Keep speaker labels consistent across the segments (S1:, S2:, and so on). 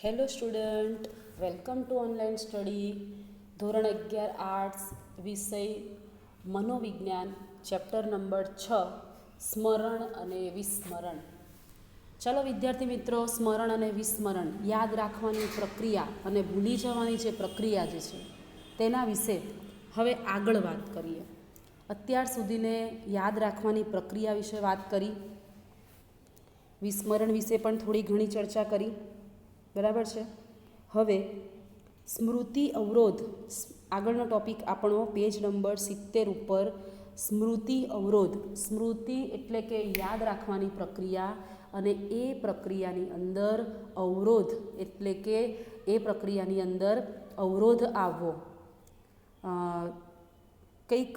S1: Hello student, welcome to online study. ધોરણ 11 arts, વિષય મનોવિજ્ઞાન, ચેપ્ટર નંબર 6, સ્મરણ અને વિસ્મરણ. ચાલો વિદ્યાર્થી મિત્રો, સ્મરણ અને વિસ્મરણ, યાદ રાખવાની પ્રક્રિયા અને ભૂલી જવાની જે પ્રક્રિયા જે છે તેના વિશે હવે આગળ વાત કરીએ. અત્યાર સુધીને યાદ રાખવાની પ્રક્રિયા વિશે વાત કરી, વિસ્મરણ વિશે પણ થોડી ઘણી ચર્ચા કરી, બરાબર છે. હવે સ્મૃતિ અવરોધ, આગળનો ટોપિક આપણો પેજ નંબર 70 ઉપર સ્મૃતિ અવરોધ. સ્મૃતિ એટલે કે યાદ રાખવાની પ્રક્રિયા, અને એ પ્રક્રિયાની અંદર અવરોધ એટલે કે એ પ્રક્રિયાની અંદર અવરોધ આવવો, કંઈક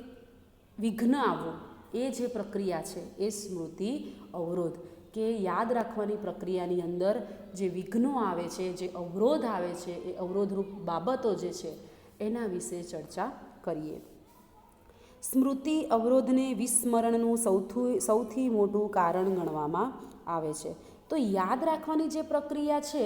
S1: વિઘ્ન આવવો, એ જે પ્રક્રિયા છે એ સ્મૃતિ અવરોધ. કે યાદ રાખવાની પ્રક્રિયાની અંદર જે વિઘ્નો આવે છે, જે અવરોધ આવે છે, એ અવરોધરૂપ બાબતો જે છે એના વિશે ચર્ચા કરીએ. સ્મૃતિ અવરોધને વિસ્મરણનું સૌથી મોટું કારણ ગણવામાં આવે છે. તો યાદ રાખવાની જે પ્રક્રિયા છે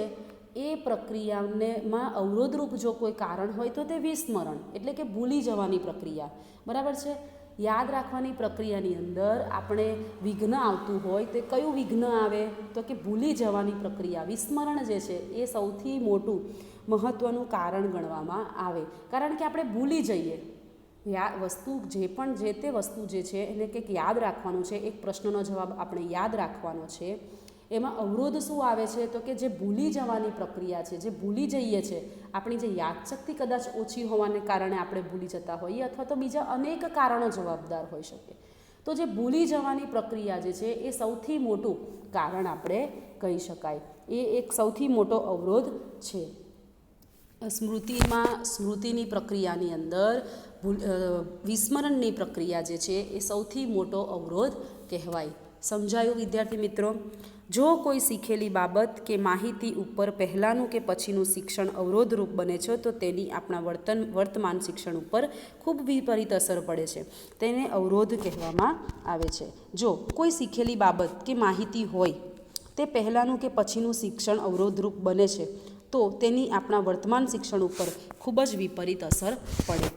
S1: એ પ્રક્રિયામાં અવરોધરૂપ જો કોઈ કારણ હોય તો તે વિસ્મરણ એટલે કે ભૂલી જવાની પ્રક્રિયા, બરાબર છે. યાદ રાખવાની પ્રક્રિયાની અંદર આપણે વિઘ્ન આવતું હોય તો કયું વિઘ્ન આવે તો કે ભૂલી જવાની પ્રક્રિયા, વિસ્મરણ જે છે એ સૌથી મોટું મહત્ત્વનું કારણ ગણવામાં આવે. કારણ કે આપણે ભૂલી જઈએ વસ્તુ, જે તે વસ્તુ જે છે એને કંઈક યાદ રાખવાનું છે, એક પ્રશ્નનો જવાબ આપણે યાદ રાખવાનો છે, એમાં અવરોધ શું આવે છે તો કે જે ભૂલી જવાની પ્રક્રિયા છે, જે ભૂલી જઈએ છે, આપણી જે યાદશક્તિ કદાચ ઓછી હોવાને કારણે આપણે ભૂલી જતા હોઈએ, અથવા તો બીજા અનેક કારણો જવાબદાર હોઈ શકે. તો જે ભૂલી જવાની પ્રક્રિયા જે છે એ સૌથી મોટું કારણ આપણે કહી શકાય, એ એક સૌથી મોટો અવરોધ છે. સ્મૃતિની પ્રક્રિયાની અંદર વિસ્મરણની પ્રક્રિયા જે છે એ સૌથી મોટો અવરોધ કહેવાય. સમજાયું વિદ્યાર્થી મિત્રો? જો કોઈ શીખેલી બાબત કે માહિતી ઉપર પહેલાંનું કે પછીનું શિક્ષણ અવરોધરૂપ બને છે તો તેની આપણા વર્તમાન શિક્ષણ ઉપર ખૂબ વિપરીત અસર પડે છે. તેને અવરોધ કહેવામાં આવે છે. જો કોઈ શીખેલી બાબત કે માહિતી હોય તે પહેલાંનું કે પછીનું શિક્ષણ અવરોધરૂપ બને છે તો તેની આપણા વર્તમાન શિક્ષણ ઉપર ખૂબ જ વિપરીત અસર પડે.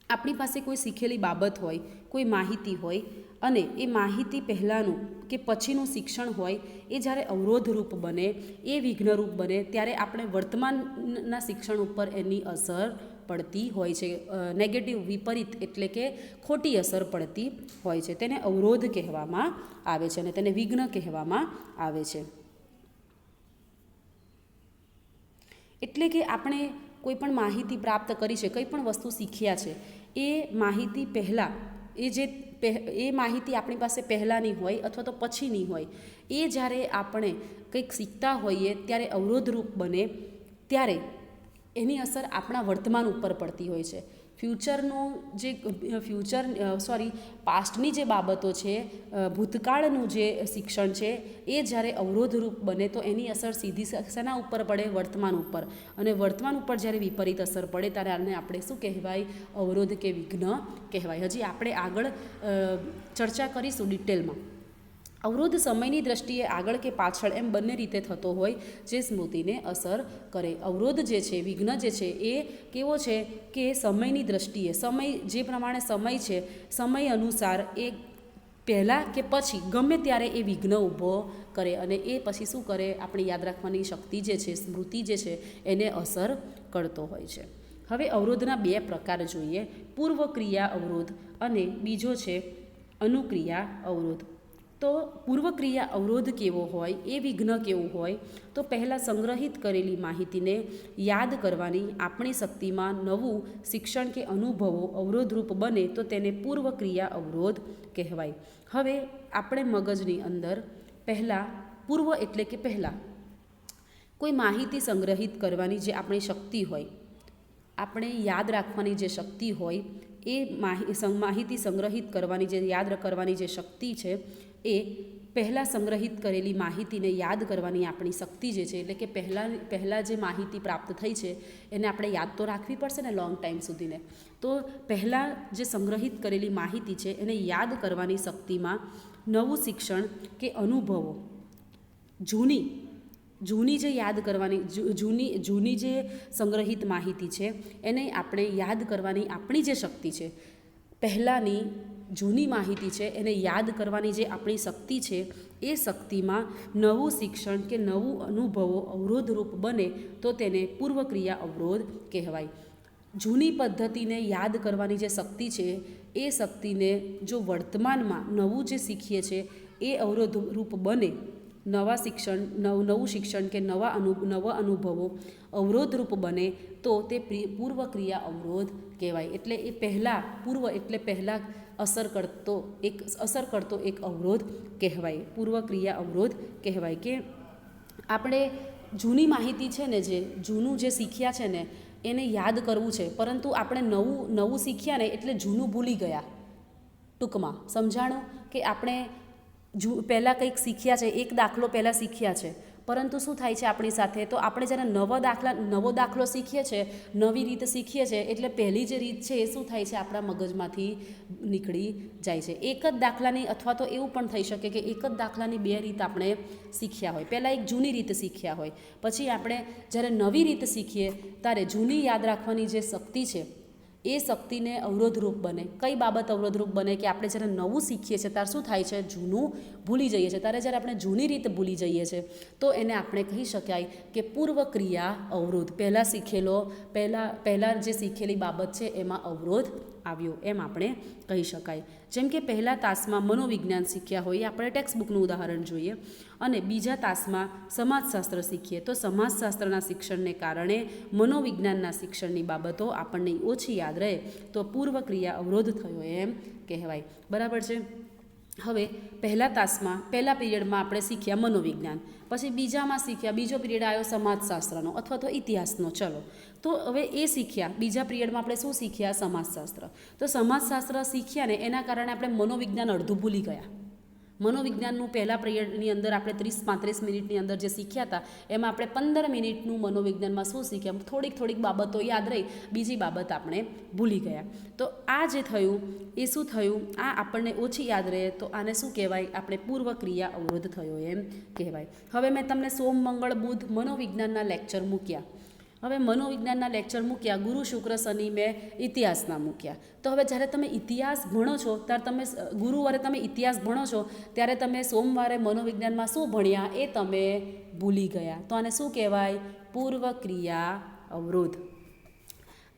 S1: આપણી પાસે કોઈ શીખેલી બાબત હોય, કોઈ માહિતી હોય, અને એ માહિતી પહેલાંનું કે પછીનું શિક્ષણ હોય એ જ્યારે અવરોધરૂપ બને, એ વિઘ્નરૂપ બને, ત્યારે આપણે વર્તમાનના શિક્ષણ ઉપર એની અસર પડતી હોય છે. નેગેટિવ, વિપરીત એટલે કે ખોટી અસર પડતી હોય છે. તેને અવરોધ કહેવામાં આવે છે અને તેને વિઘ્ન કહેવામાં આવે છે. એટલે કે આપણે કોઈ પણ માહિતી પ્રાપ્ત કરી છે, કંઈ પણ વસ્તુ શીખ્યા છે, એ માહિતી પહેલાં એ માહિતી આપણી પાસે પહેલાંની હોય અથવા તો પછીની હોય, એ જ્યારે આપણે કંઈક શીખતા હોઈએ ત્યારે અવરોધરૂપ બને, ત્યારે એની અસર આપણા વર્તમાન ઉપર પડતી હોય છે. પાસ્ટની જે બાબતો છે, ભૂતકાળનું જે શિક્ષણ છે, એ જ્યારે અવરોધરૂપ બને તો એની અસર સીધી શેના ઉપર પડે? વર્તમાન ઉપર. અને વર્તમાન ઉપર જ્યારે વિપરીત અસર પડે ત્યારે આને આપણે શું કહેવાય? અવરોધ કે વિઘ્ન કહેવાય. હજી આપણે આગળ ચર્ચા કરીશું ડિટેલમાં. અવરોધ સમયની દ્રષ્ટિએ આગળ કે પાછળ એમ બંને રીતે થતો હોય જે સ્મૃતિને અસર કરે. અવરોધ જે છે, વિઘ્ન જે છે, એ કેવો છે કે સમયની દ્રષ્ટિએ, સમય જે પ્રમાણે સમય છે, સમય અનુસાર એ પહેલાં કે પછી ગમે ત્યારે એ વિઘ્ન ઊભો કરે, અને એ પછી શું કરે? આપણી યાદ રાખવાની શક્તિ જે છે, સ્મૃતિ જે છે, એને અસર કરતો હોય છે. હવે અવરોધના બે પ્રકાર જોઈએ, પૂર્વ ક્રિયા અવરોધ અને બીજો છે અનુક્રિયા અવરોધ. તો પૂર્વક્રિયા અવરોધ કેવો હોય, એ વિઘ્ન કેવું હોય? તો પહેલાં સંગ્રહિત કરેલી માહિતીને યાદ કરવાની આપણી શક્તિમાં નવું શિક્ષણ કે અનુભવો અવરોધરૂપ બને તો તેને પૂર્વક્રિયા અવરોધ કહેવાય. હવે આપણે મગજની અંદર પહેલાં, પૂર્વ એટલે કે પહેલાં, કોઈ માહિતી સંગ્રહિત કરવાની જે આપણી શક્તિ હોય, આપણે યાદ રાખવાની જે શક્તિ હોય, એ માહિતી સંગ્રહિત કરવાની, જે યાદ કરવાની જે શક્તિ છે, એ પહેલાં સંગ્રહિત કરેલી માહિતીને યાદ કરવાની આપણી શક્તિ જે છે, એટલે કે પહેલાં જે માહિતી પ્રાપ્ત થઈ છે એને આપણે યાદ તો રાખવી પડશે ને લોંગ ટાઈમ સુધીને. તો પહેલાં જે સંગ્રહિત કરેલી માહિતી છે એને યાદ કરવાની શક્તિમાં નવું શિક્ષણ કે અનુભવો, જૂની જૂની જે યાદ કરવાની જૂની જે સંગ્રહિત માહિતી છે એને આપણે યાદ કરવાની આપણી જે શક્તિ છે, પહેલાંની જૂની માહિતી છે એને યાદ કરવાની જે આપણી શક્તિ છે એ શક્તિમાં નવું શિક્ષણ કે નવું અનુભવો અવરોધરૂપ બને તો તેને પૂર્વક્રિયા અવરોધ કહેવાય. જૂની પદ્ધતિને યાદ કરવાની જે શક્તિ છે એ શક્તિને જો વર્તમાનમાં નવું જે શીખીએ છીએ એ અવરોધરૂપ બને, નવું શિક્ષણ કે નવા અનુભવો અવરોધરૂપ બને તો તે પૂર્વક્રિયા અવરોધ કહેવાય. એટલે એ પહેલાં પૂર્વ એટલે પહેલાં અસર કરતો એક અવરોધ કહેવાય, પૂર્વક્રિયા અવરોધ કહેવાય. કે આપણે જૂની માહિતી છે ને, જે જૂનું જે શીખ્યા છે ને એને યાદ કરવું છે, પરંતુ આપણે નવું શીખ્યા ને એટલે જૂનું ભૂલી ગયા. ટૂંકમાં સમજાણું કે આપણે પહેલાં કંઈક શીખ્યા છે, એક દાખલો પહેલાં શીખ્યા છે, પરંતુ શું થાય છે આપણી સાથે, તો આપણે જ્યારે નવો દાખલો શીખીએ છીએ, નવી રીત શીખીએ છીએ એટલે પહેલી જે રીત છે એ શું થાય છે આપણા મગજમાંથી નીકળી જાય છે. એક જ દાખલાની, અથવા તો એવું પણ થઈ શકે કે એક જ દાખલાની બે રીત આપણે શીખ્યા હોય. પહેલાં એક જૂની રીત શીખ્યા હોય, પછી આપણે જ્યારે નવી રીત શીખીએ ત્યારે જૂની યાદ રાખવાની જે શક્તિ છે એ શક્તિને અવરોધરૂપ બને. કઈ બાબત અવરોધરૂપ બને કે આપણે જ્યારે નવું શીખીએ છીએ ત્યારે શું થાય છે, જૂનું ભૂલી જઈએ છીએ. ત્યારે જ્યારે આપણે જૂની રીત ભૂલી જઈએ છીએ તો એને આપણે કહી શકાય કે પૂર્વક્રિયા અવરોધ. પહેલાં જે શીખેલી બાબત છે એમાં અવરોધ આવ્યો એમ આપણે કહી શકાય. જેમ કે પહેલા તાસમાં મનોવિજ્ઞાન શીખ્યા હોય, આપણે ટેક્સ્ટબુકનું ઉદાહરણ જોઈએ, અને બીજા તાસમાં સમાજશાસ્ત્ર શીખીએ તો સમાજશાસ્ત્રના શિક્ષણને કારણે મનોવિજ્ઞાનના શિક્ષણની બાબતો આપણને ઓછી યાદ રહે તો પૂર્વક્રિયા અવરોધ થયો એમ કહેવાય. બરાબર છે. હવે પહેલા પીરિયડમાં આપણે શીખ્યા મનોવિજ્ઞાન, પછી બીજો પીરિયડ આવ્યો સમાજશાસ્ત્રનો અથવા તો ઇતિહાસનો. ચલો તો હવે એ શીખ્યા, બીજા પીરિયડમાં આપણે શું શીખ્યા, સમાજશાસ્ત્ર. તો સમાજશાસ્ત્ર શીખ્યા ને એના કારણે આપણે મનોવિજ્ઞાન અડધું ભૂલી ગયા. મનોવિજ્ઞાનનું પહેલા પીરિયડની અંદર આપણે 30-35 મિનિટની અંદર જે શીખ્યા હતા એમાં આપણે 15 મિનિટનું મનોવિજ્ઞાનમાં શું શીખ્યા, થોડીક બાબતો યાદ રહી, બીજી બાબત આપણે ભૂલી ગયા. તો આ જે થયું એ શું થયું, આ આપણને ઓછી યાદ રહે તો આને શું કહેવાય, આપણે પૂર્વક્રિયા અવરોધ થયો એમ કહેવાય. હવે મેં તમને સોમ મંગળ બુધ મનોવિજ્ઞાનના લેક્ચર મૂક્યા. હવે મનોવિજ્ઞાનના લેક્ચર મૂક્યા, ગુરુ શુક્ર શનિ મેં ઇતિહાસના મૂક્યા. તો હવે જ્યારે તમે ઇતિહાસ ભણો છો ત્યારે ગુરુવારે તમે ઇતિહાસ ભણો છો ત્યારે તમે સોમવારે મનોવિજ્ઞાનમાં શું ભણ્યા એ તમે ભૂલી ગયા. તો આને શું કહેવાય, પૂર્વક્રિયા અવરોધ.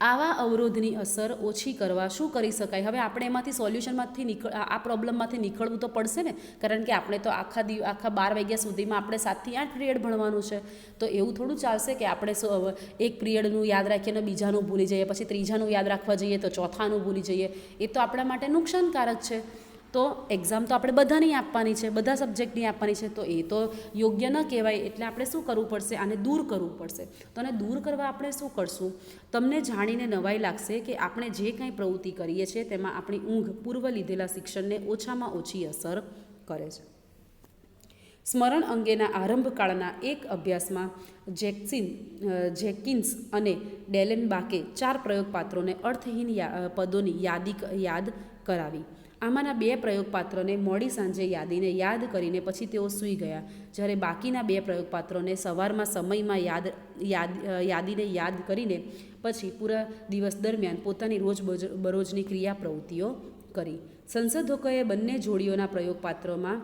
S1: આવા અવરોધની અસર ઓછી કરવા શું કરી શકાય. હવે આપણે એમાંથી સોલ્યુશનમાંથી આ પ્રોબ્લેમમાંથી નીકળવું તો પડશે ને, કારણ કે આપણે તો આખા 12 વાગ્યા સુધીમાં આપણે 7 થી 8 પીરિયડ ભણવાનું છે. તો એવું થોડું ચાલશે કે આપણે એક પીરિયડનું યાદ રાખીએ અને બીજાનું ભૂલી જઈએ, પછી ત્રીજાનું યાદ રાખવા જઈએ તો ચોથાનું ભૂલી જઈએ. એ તો આપણા માટે નુકસાનકારક છે. તો એક્ઝામ તો આપણે બધાની આપવાની છે, બધા સબ્જેક્ટની આપવાની છે, તો એ તો યોગ્ય ન કહેવાય. એટલે આપણે શું કરવું પડશે, આને દૂર કરવું પડશે. તો આને દૂર કરવા આપણે શું કરશું, તમને જાણીને નવાઈ લાગશે કે આપણે જે કંઈ પ્રવૃત્તિ કરીએ છીએ તેમાં આપણી ઊંઘ પૂર્વ લીધેલા શિક્ષણને ઓછામાં ઓછી અસર કરે છે. સ્મરણ અંગેના આરંભકાળના એક અભ્યાસમાં જેકિન્સ અને ડેલેનબાકે 4 પ્રયોગપાત્રોને અર્થહીન પદોની યાદ કરાવી. આમાંના 2 પ્રયોગપાત્રોને મોડી સાંજે યાદ કરીને પછી તેઓ સૂઈ ગયા, જ્યારે બાકીના 2 પ્રયોગપાત્રોને સવારમાં સમયમાં યાદીને યાદ કરીને પછી પૂરા દિવસ દરમિયાન પોતાની રોજબરોજની ક્રિયા પ્રવૃત્તિઓ કરી. સંશોધકોએ બંને જોડીઓના પ્રયોગપાત્રોમાં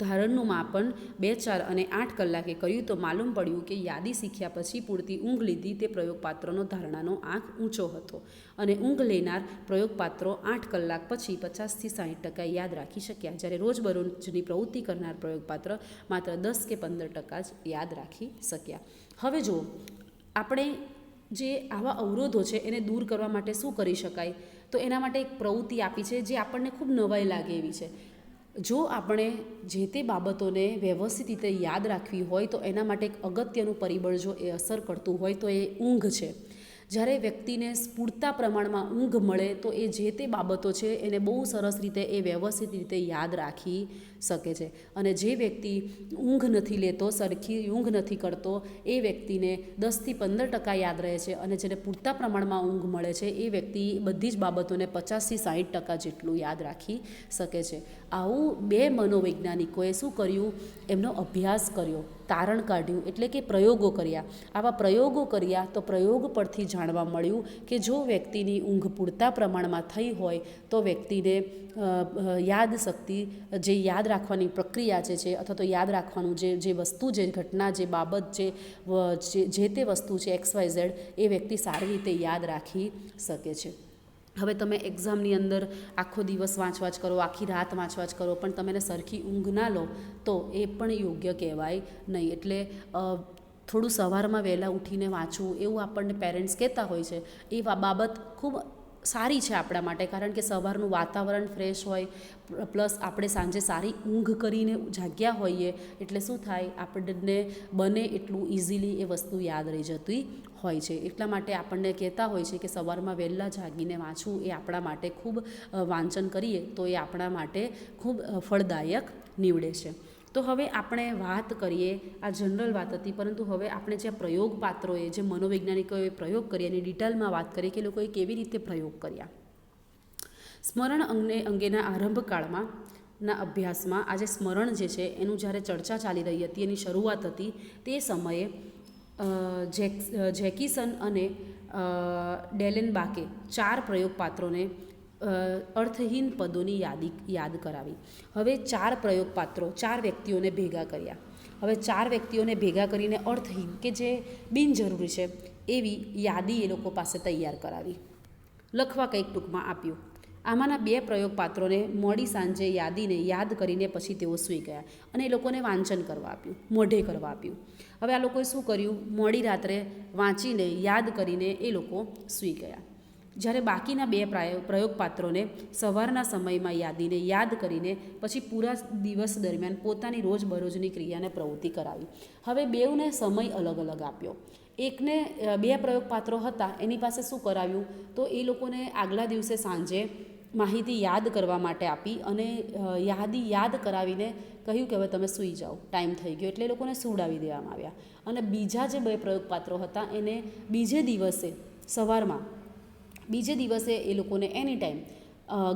S1: ધારણનું માપન 2, 4 અને 8 કલાકે કર્યું તો માલુમ પડ્યું કે યાદી શીખ્યા પછી પૂરતી ઊંઘ લીધી તે પ્રયોગપાત્રોનો ધારણાનો આંક ઊંચો હતો, અને ઊંઘ લેનાર પ્રયોગપાત્રો 8 કલાક પછી 50 થી 60% યાદ રાખી શક્યા, જ્યારે રોજબરોજની પ્રવૃત્તિ કરનાર પ્રયોગપાત્ર માત્ર 10 કે 15% જ યાદ રાખી શક્યા. હવે જુઓ, આપણે જે આવા અવરોધો છે એને દૂર કરવા માટે શું કરી શકાય, તો એના માટે એક પ્રવૃત્તિ આપી છે જે આપણને ખૂબ નવાઈ લાગે એવી છે. જો આપણે જે તે બાબતોને વ્યવસ્થિત રીતે યાદ રાખવી હોય તો એના માટે એક અગત્યનું પરિબળ જો એ અસર કરતું હોય તો એ ઊંઘ છે. જ્યારે વ્યક્તિને પૂરતા પ્રમાણમાં ઊંઘ મળે તો એ જે તે બાબતો છે એને બહુ સરસ રીતે એ વ્યવસ્થિત રીતે યાદ રાખી શકે છે. અને જે વ્યક્તિ ઊંઘ નથી લેતો, સરખી ઊંઘ નથી કરતો, એ વ્યક્તિને 10 થી 15% યાદ રહે છે, અને જેને પૂરતા પ્રમાણમાં ઊંઘ મળે છે એ વ્યક્તિ બધી જ બાબતોને 50 થી 60% જેટલું યાદ રાખી શકે છે. આવું બે મનોવૈજ્ઞાનિકોએ શું કર્યું, એમનો અભ્યાસ કર્યો, તારણ કાઢ્યું, એટલે કે પ્રયોગો કર્યા. આવા પ્રયોગો કર્યા તો પ્રયોગ પરથી જાણવા મળ્યું કે જો વ્યક્તિની ઊંઘ પૂરતા પ્રમાણમાં થઈ હોય તો વ્યક્તિને યાદશક્તિ, જે યાદ રાખવાની પ્રક્રિયા છે અથવા તો યાદ રાખવાનું જે વસ્તુ, જે ઘટના, જે બાબત, જે તે વસ્તુ છે XYZ, એ વ્યક્તિ સારી રીતે યાદ રાખી શકે છે. હવે તમે એક્ઝામની અંદર આખો દિવસ વાંચવાચ કરો, આખી રાત વાંચવાચ કરો, પણ તમે સરખી ઊંઘ ના લો તો એ પણ યોગ્ય કહેવાય નહીં. એટલે થોડું સવારમાં વહેલા ઉઠીને વાંચવું, એવું આપણને પેરેન્ટ્સ કહેતા હોય છે. એ બાબત ખૂબ સારી છે આપણા માટે, કારણ કે સવારનું વાતાવરણ ફ્રેશ હોય, પ્લસ આપણે સાંજે સારી ઊંઘ કરીને જાગ્યા હોઈએ એટલે શું થાય, આપણને બને એટલું ઇઝીલી એ વસ્તુ યાદ રહી જતી હોય છે. એટલા માટે આપણને કહેતા હોય છે કે સવારમાં વહેલા જાગીને વાંચવું એ આપણા માટે ખૂબ, વાંચન કરીએ તો એ આપણા માટે ખૂબ ફળદાયક નીવડે છે. તો હવે આપણે વાત કરીએ, આ જનરલ વાત હતી, પરંતુ હવે આપણે જે પ્રયોગ પાત્રોએ, જે મનોવૈજ્ઞાનિકોએ પ્રયોગ કર્યા એની ડિટેલમાં વાત કરીએ કે લોકોએ કેવી રીતે પ્રયોગ કર્યા. સ્મરણ અંગેના આરંભકાળમાં ના અભ્યાસમાં આજે સ્મરણ જે છે એનું જ્યારે ચર્ચા ચાલી રહી હતી, એની શરૂઆત હતી, તે સમયે જેકીસન અને ડેલેનબાકે 4 પ્રયોગ પાત્રોને અર્થહીન પદોની યાદ કરાવી. હવે 4 પ્રયોગ પાત્રો, 4 વ્યક્તિઓને ભેગા કર્યા. હવે 4 વ્યક્તિઓને ભેગા કરીને અર્થહીન, કે જે બિનજરૂરી છે એવી યાદી એ લોકો પાસે તૈયાર કરાવી, લખવા કંઈક ટૂંકમાં આપ્યું. આમાંના 2 પ્રયોગ પાત્રોને મોડી સાંજે યાદીને યાદ કરીને પછી તેઓ સૂઈ ગયા અને એ લોકોને વાંચન કરવા આપ્યું, મોઢે કરવા આપ્યું. હવે આ લોકોએ શું કર્યું, મોડી રાત્રે વાંચીને યાદ કરીને એ લોકો સૂઈ ગયા. જ્યારે બાકીના 2 પ્રયોગ પાત્રોને સવારના સમયમાં યાદીને યાદ કરીને પછી પૂરા દિવસ દરમિયાન પોતાની રોજબરોજની ક્રિયાને પ્રવૃત્તિ કરાવી. હવે બેઉને સમય અલગ અલગ આપ્યો. એકને 2 પ્રયોગ પાત્રો હતા, એની પાસે શું કરાવ્યું, તો એ લોકોને આગલા દિવસે સાંજે માહિતી યાદ કરવા માટે આપી અને યાદ કરાવીને કહ્યું કે હવે તમે સૂઈ જાઓ, ટાઈમ થઈ ગયો, એટલે એ લોકોને સુવડાવી દેવામાં આવ્યા. અને બીજા જે 2 પ્રયોગ પાત્રો હતા એને બીજે દિવસે સવારમાં, બીજે દિવસે એ લોકોને એની ટાઈમ,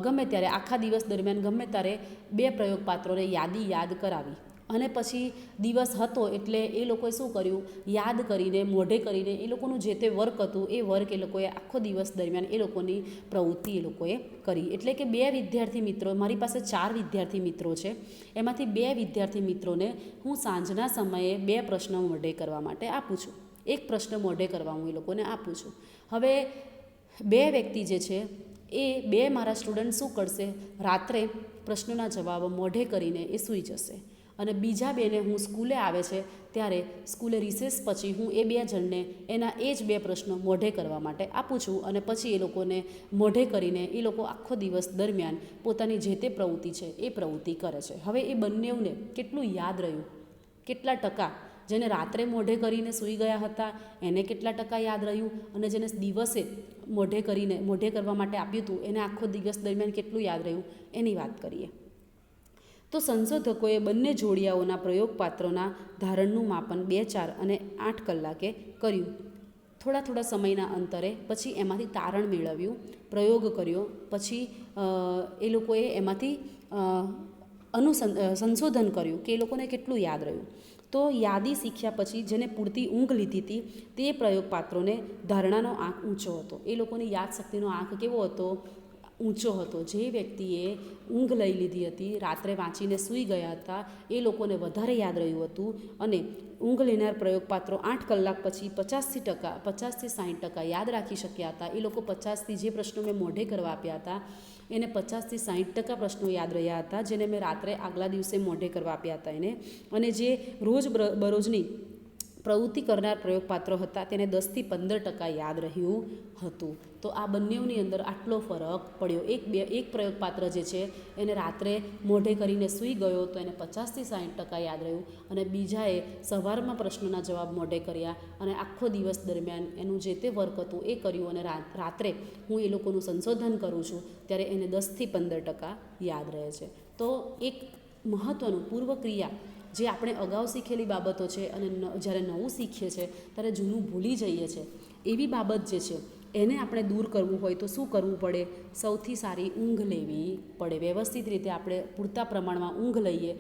S1: ગમે ત્યારે, આખા દિવસ દરમિયાન ગમે ત્યારે 2 પ્રયોગ પાત્રોને યાદ કરાવી. અને પછી દિવસ હતો એટલે એ લોકોએ શું કર્યું, યાદ કરીને, મોઢે કરીને એ લોકોનું જે તે વર્ક હતું એ વર્ક એ લોકોએ આખો દિવસ દરમિયાન એ લોકોની પ્રવૃત્તિ એ લોકોએ કરી. એટલે કે 2 વિદ્યાર્થી મિત્રો, મારી પાસે 4 વિદ્યાર્થી મિત્રો છે, એમાંથી 2 વિદ્યાર્થી મિત્રોને હું સાંજના સમયે 2 પ્રશ્નો મોઢે કરવા માટે આપું છું. 1 પ્રશ્ન મોઢે કરવા હું એ લોકોને આપું છું. હવે 2 વ્યક્તિ જે છે એ 2 મારા સ્ટુડન્ટ શું કરશે, રાત્રે પ્રશ્નોના જવાબો મોઢે કરીને એ સૂઈ જશે. અને બીજા 2ને હું સ્કૂલે આવે છે ત્યારે સ્કૂલે રિસેસ પછી હું એ 2 જણને એના એ જ 2 પ્રશ્નો મોઢે કરવા માટે આપું છું. અને પછી એ લોકોને મોઢે કરીને એ લોકો આખો દિવસ દરમિયાન પોતાની જે તે પ્રવૃત્તિ છે એ પ્રવૃત્તિ કરે છે. હવે એ બંનેઓને કેટલું યાદ રહ્યું, કેટલા ટકા, જેને રાત્રે મોઢે કરીને સૂઈ ગયા હતા એને કેટલા ટકા યાદ રહ્યું, અને જેને દિવસે મોઢે કરવા માટે આપ્યું હતું એને આખો દિવસ દરમિયાન કેટલું યાદ રહ્યું, એની વાત કરીએ. તો સંશોધકોએ બંને જોડિયાઓના પ્રયોગપાત્રોના ધારણનું માપન 2, 4 અને 8 કલાકે કર્યું. થોડા સમયના અંતરે પછી એમાંથી તારણ મેળવ્યું, પ્રયોગ કર્યો, પછી એ લોકોએ એમાંથી સંશોધન કર્યું કે એ લોકોને કેટલું યાદ રહ્યું. તો યાદી શીખ્યા પછી જેને પૂરતી ઊંઘ લીધી હતી તે પ્રયોગપાત્રોને ધારણાનો આંક ઊંચો હતો. એ લોકોની યાદશક્તિનો આંક કેવો હતો, ઊંચો હતો. જે વ્યક્તિએ ઊંઘ લઈ લીધી હતી, રાત્રે વાંચીને સૂઈ ગયા હતા, એ લોકોને વધારે યાદ રહ્યું હતું. અને ઊંઘ લેનાર પ્રયોગપાત્રો 8 કલાક પછી 50થી 60% યાદ રાખી શક્યા હતા. એ લોકો 50થી, જે પ્રશ્નો મેં મોઢે કરવા આપ્યા હતા એને 50થી 60% પ્રશ્નો યાદ રહ્યા હતા, જેને મેં રાત્રે આગલા દિવસે મોઢે કરવા આપ્યા હતા એને. અને જે રોજબરોજની પ્રવૃત્તિ કરનાર પ્રયોગપાત્રો હતા તેને 10થી 15% યાદ રહ્યું હતું. તો આ બંનેઓની અંદર આટલો ફરક પડ્યો. એક પ્રયોગપાત્ર જે છે એને રાત્રે મોઢે કરીને સૂઈ ગયો તો એને 50થી 60% યાદ રહ્યું, અને બીજાએ સવારમાં પ્રશ્નોના જવાબ મોઢે કર્યા અને આખો દિવસ દરમિયાન એનું જે તે વર્ક હતું એ કર્યું, અને રાત્રે હું એ લોકોનું સંશોધન કરું છું ત્યારે એને 10થી 15% યાદ રહે છે. તો એક મહત્ત્વનું પૂર્વક્રિયા, જે આપણે અગાઉ શીખેલી બાબતો છે અને જ્યારે નવું શીખીએ છીએ ત્યારે જૂનું ભૂલી જઈએ છીએ, એવી બાબત જે છે એને આપણે દૂર કરવું હોય તો શું કરવું પડે? સૌથી સારી ઊંઘ લેવી પડે. વ્યવસ્થિત રીતે આપણે પૂરતા પ્રમાણમાં ઊંઘ લઈએ.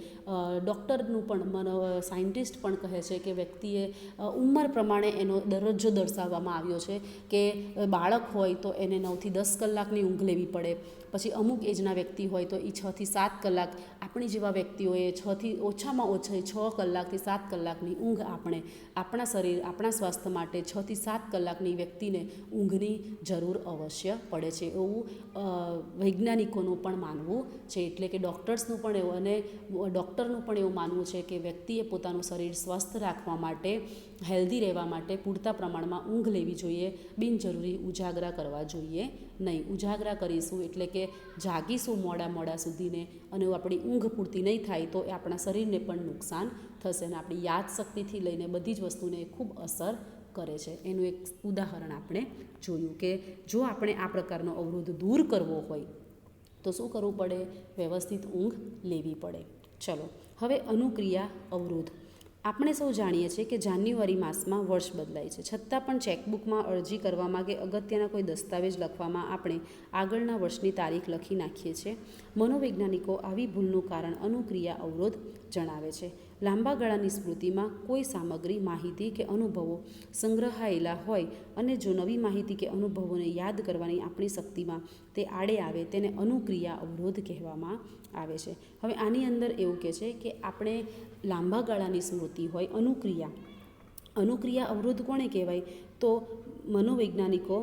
S1: ડૉક્ટરનું પણ સાયન્ટિસ્ટ પણ કહે છે કે વ્યક્તિએ ઉંમર પ્રમાણે એનો દરજ્જો દર્શાવવામાં આવ્યો છે કે બાળક હોય તો એને 9થી 10 કલાકની ઊંઘ લેવી પડે. પછી અમુક એજના વ્યક્તિ હોય તો એ 6થી 7 કલાક, આપણી જેવા વ્યક્તિઓએ ઓછામાં ઓછી 6 કલાકથી 7 કલાકની ઊંઘ આપણે આપણા શરીર, આપણા સ્વાસ્થ્ય માટે 6થી 7 કલાકની વ્યક્તિને ઊંઘની જરૂર અવશ્ય પડે છે, એવું વૈજ્ઞાનિકોનું પણ માનવું છે. એટલે કે ડૉક્ટર્સનું પણ એવું અને ડૉક્ટરનું પણ એવું માનવું છે કે વ્યક્તિએ પોતાનું શરીર સ્વસ્થ રાખવા માટે, હેલ્ધી રહેવા માટે પૂરતા પ્રમાણમાં ઊંઘ લેવી જોઈએ. બિનજરૂરી ઉજાગરા કરવા જોઈએ નહીં. ઉજાગરા કરીશું એટલે કે જાગીશું મોડા સુધીને અને આપણી ઊંઘ પૂરતી નહીં થાય તો એ આપણા શરીરને પણ નુકસાન થશે અને આપણી યાદશક્તિથી લઈને બધી જ વસ્તુને ખૂબ અસર કરે છે. એનું એક ઉદાહરણ આપણે જોયું કે જો આપણે આ પ્રકારનો અવરોધ દૂર કરવો હોય તો શું કરવું પડે? વ્યવસ્થિત ઊંઘ લેવી પડે. ચલો હવે અનુક્રિયા અવરોધ. આપણે સૌ જાણીએ છીએ કે જાન્યુઆરી માસમાં વર્ષ બદલાય છે, છતાં પણ ચેકબુકમાં અરજી કરવામાં કે અગત્યના કોઈ દસ્તાવેજ લખવામાં આપણે આગળના વર્ષની તારીખ લખી નાખીએ છીએ. મનોવૈજ્ઞાનિકો આવી ભૂલનું કારણ અનુક્રિયા અવરોધ જણાવે છે. લાંબા ગાળાની સ્મૃતિમાં કોઈ સામગ્રી, માહિતી કે અનુભવો સંગ્રહાયેલા હોય અને જો નવી માહિતી કે અનુભવોને યાદ કરવાની આપણી શક્તિમાં તે આડે આવે તેને અનુક્રિયા અવરોધ કહેવામાં આવે છે. હવે આની અંદર એવું કહે છે કે આપણે લાંબા ગાળાની સ્મૃતિ હોય, અનુક્રિયા અવરોધ કોને કહેવાય? તો મનોવૈજ્ઞાનિકો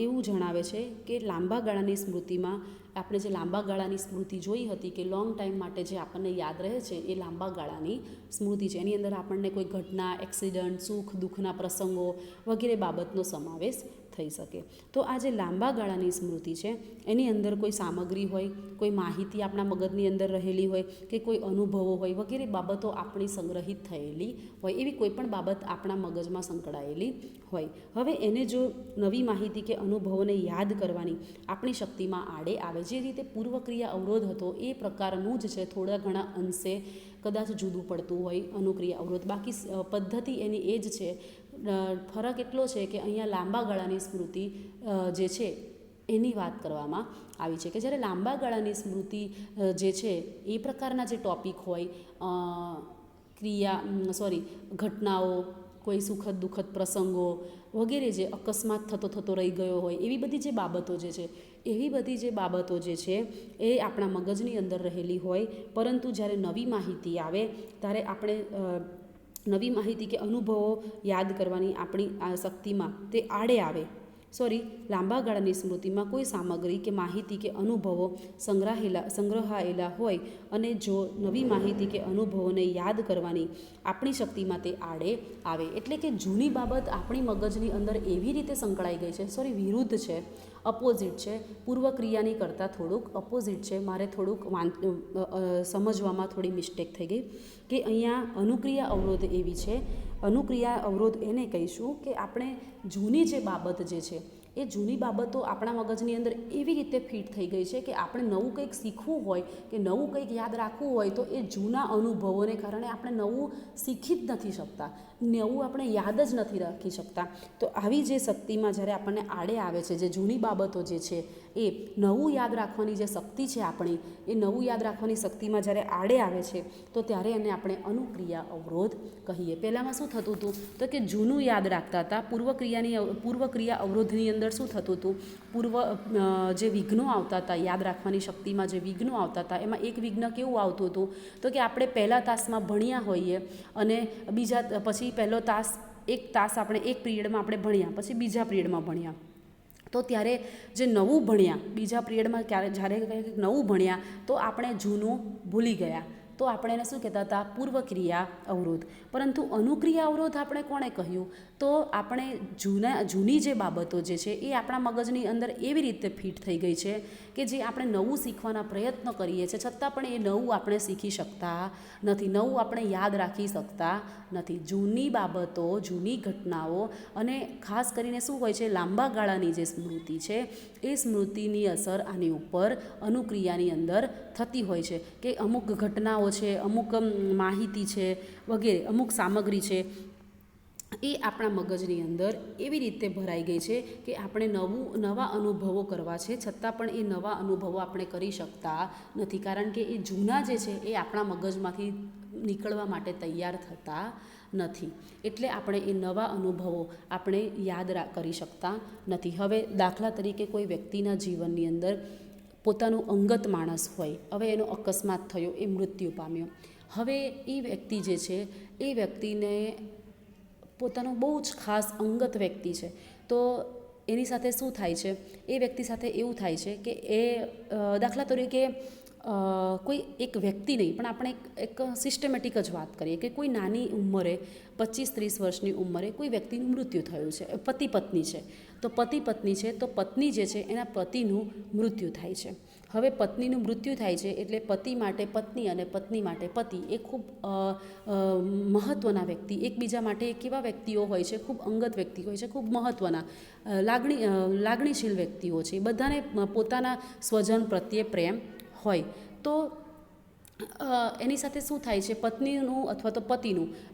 S1: એવું જણાવે છે કે લાંબા ગાળાની સ્મૃતિમાં આપણે જે લાંબા ગાળાની સ્મૃતિ જોઈ હતી કે લોંગ ટાઈમ માટે જે આપણને યાદ રહે છે એ લાંબા ગાળાની સ્મૃતિ છે. એની અંદર આપણને કોઈ ઘટના, એક્સિડન્ટ, સુખ દુઃખના પ્રસંગો વગેરે બાબતનો સમાવેશ થઈ શકે. તો આ જે લાંબા ગાળાની સ્મૃતિ છે એની અંદર કોઈ સામગ્રી હોય, કોઈ માહિતી આપણા મગજની અંદર રહેલી હોય કે કોઈ અનુભવો હોય વગેરે બાબતો આપણી સંગ્રહિત થયેલી હોય, એવી કોઈ પણ બાબત આપણા મગજમાં સંકળાયેલી હોય. હવે એને જો નવી માહિતી કે અનુભવોને યાદ કરવાની આપણી શક્તિમાં આડે આવે, જે રીતે પૂર્વક્રિયા અવરોધ હતો એ પ્રકારનું જ છે, થોડા ઘણા અંશે કદાચ જુદું પડતું હોય અનુક્રિયા અવરોધ, બાકી પદ્ધતિ એની એ જ છે. ફરક એટલો છે કે અહીંયા લાંબા ગાળાની સ્મૃતિ જે છે એની વાત કરવામાં આવી છે કે જ્યારે લાંબા ગાળાની સ્મૃતિ જે છે એ પ્રકારના જે ટૉપિક હોય, ઘટનાઓ, કોઈ સુખદ દુઃખદ પ્રસંગો વગેરે જે અકસ્માત થતો રહી ગયો હોય, એવી બધી જે બાબતો જે છે એ આપણા મગજની અંદર રહેલી હોય. પરંતુ જ્યારે નવી માહિતી આવે ત્યારે આપણે નવી માહિતી કે અનુભવો યાદ કરવાની આપણી આ શક્તિમાં તે આડે આવે. લાંબા ગાળાની સ્મૃતિમાં કોઈ સામગ્રી કે માહિતી કે અનુભવો સંગ્રહાયેલા હોય અને જો નવી માહિતી કે અનુભવોને યાદ કરવાની આપણી શક્તિમાં તે આડે આવે. એટલે કે જૂની બાબત આપણી મગજની અંદર એવી રીતે સંકળાઈ ગઈ છે, વિરુદ્ધ છે, અપોઝિટ છે, પૂર્વક્રિયાની કરતાં થોડુંક અપોઝિટ છે. મારે થોડુંક સમજવામાં થોડી મિસ્ટેક થઈ ગઈ કે અહીંયા અનુક્રિયા અવરોધ એવી છે. અનુક્રિયા અવરોધ એને કહીશું કે આપણે જૂની જે બાબત જે છે એ જૂની બાબતો આપણા મગજની અંદર એવી રીતે ફિટ થઈ ગઈ છે કે આપણે નવું કંઈક શીખવું હોય કે નવું કંઈક યાદ રાખવું હોય તો એ જૂના અનુભવોને કારણે આપણે નવું શીખી જ નથી શકતા, નવું આપણે યાદ જ નથી રાખી શકતા. તો આવી જે શક્તિમાં જ્યારે આપણને આડે આવે છે, જે જૂની બાબતો જે છે એ નવું યાદ રાખવાની જે શક્તિ છે આપણી, એ નવું યાદ રાખવાની શક્તિમાં જ્યારે આડે આવે છે તો ત્યારે એને આપણે અનુક્રિયા અવરોધ કહીએ. પહેલાંમાં શું થતું હતું તો કે જૂનું યાદ રાખતા હતા. પૂર્વક્રિયા અવરોધની અંદર શું થતું હતું, જે વિઘ્નો આવતા હતા, યાદ રાખવાની શક્તિમાં જે વિઘ્નો આવતા હતા એમાં એક વિઘ્ન કેવું આવતું હતું તો કે આપણે પહેલા તાસમાં ભણ્યા હોઈએ અને પછી પહેલો તાસ, એક તાસ આપણે એક પિરિયડમાં આપણે ભણ્યા, પછી બીજા પિરિયડમાં ભણ્યા, તો ત્યારે જે નવું ભણ્યા બીજા પિરિયડમાં જ્યારે કંઈક નવું ભણ્યા તો આપણે જૂનું ભૂલી ગયા, તો આપણે એને શું કહેતા હતા? પૂર્વક્રિયા અવરોધ. પરંતુ અનુક્રિયા અવરોધ આપણે કોણે કહ્યું? તો આપણે જૂની જે બાબતો જે છે એ આપણા મગજની અંદર એવી રીતે ફિટ થઈ ગઈ છે કે જે આપણે નવું શીખવાના પ્રયત્ન કરીએ છીએ છતાં પણ એ નવું આપણે શીખી શકતા નથી, નવું આપણે યાદ રાખી શકતા નથી. જૂની બાબતો, જૂની ઘટનાઓ અને ખાસ કરીને શું હોય છે, લાંબા ગાળાની જે સ્મૃતિ છે એ સ્મૃતિની અસર આની ઉપર અનુક્રિયાની અંદર થતી હોય છે કે અમુક ઘટનાઓ છે, અમુક માહિતી છે વગેરે, અમુક સામગ્રી છે એ આપણા મગજની અંદર એવી રીતે ભરાઈ ગઈ છે કે આપણે નવા અનુભવો કરવા છે, છતાં પણ એ નવા અનુભવો આપણે કરી શકતા નથી, કારણ કે એ જૂના જે છે એ આપણા મગજમાંથી નીકળવા માટે તૈયાર થતા નથી. એટલે આપણે એ નવા અનુભવો આપણે યાદ કરી શકતા નથી. હવે દાખલા તરીકે કોઈ વ્યક્તિના જીવનની અંદર પોતાનું અંગત માણસ હોય, હવે એનો અકસ્માત થયો, એ મૃત્યુ પામ્યો. હવે એ વ્યક્તિ જે છે એ વ્યક્તિને પોતાનું બહુ જ ખાસ અંગત વ્યક્તિ છે, તો એની સાથે શું થાય છે, એ વ્યક્તિ સાથે એવું થાય છે કે એ દાખલા તરીકે કોઈ એક વ્યક્તિ નહીં, પણ આપણે એક સિસ્ટમેટિક જ વાત કરીએ કે કોઈ નાની ઉંમરે 25-30 વર્ષની ઉંમરે કોઈ વ્યક્તિનું મૃત્યુ થયું છે, પતિ પત્ની છે, તો પતિ પત્ની છે, તો પત્ની જે છે એના પતિનું મૃત્યુ થાય છે. હવે પત્નીનું મૃત્યુ થાય છે એટલે પતિ માટે પત્ની અને પત્ની માટે પતિ એ ખૂબ મહત્ત્વના વ્યક્તિ, એકબીજા માટે કેવા વ્યક્તિઓ હોય છે, ખૂબ અંગત વ્યક્તિ હોય છે, ખૂબ મહત્ત્વના લાગણીશીલ વ્યક્તિઓ છે. બધાને પોતાના સ્વજન પ્રત્યે પ્રેમ હોય. તો એની સાથે શું થાય છે, પત્નીનું અથવા તો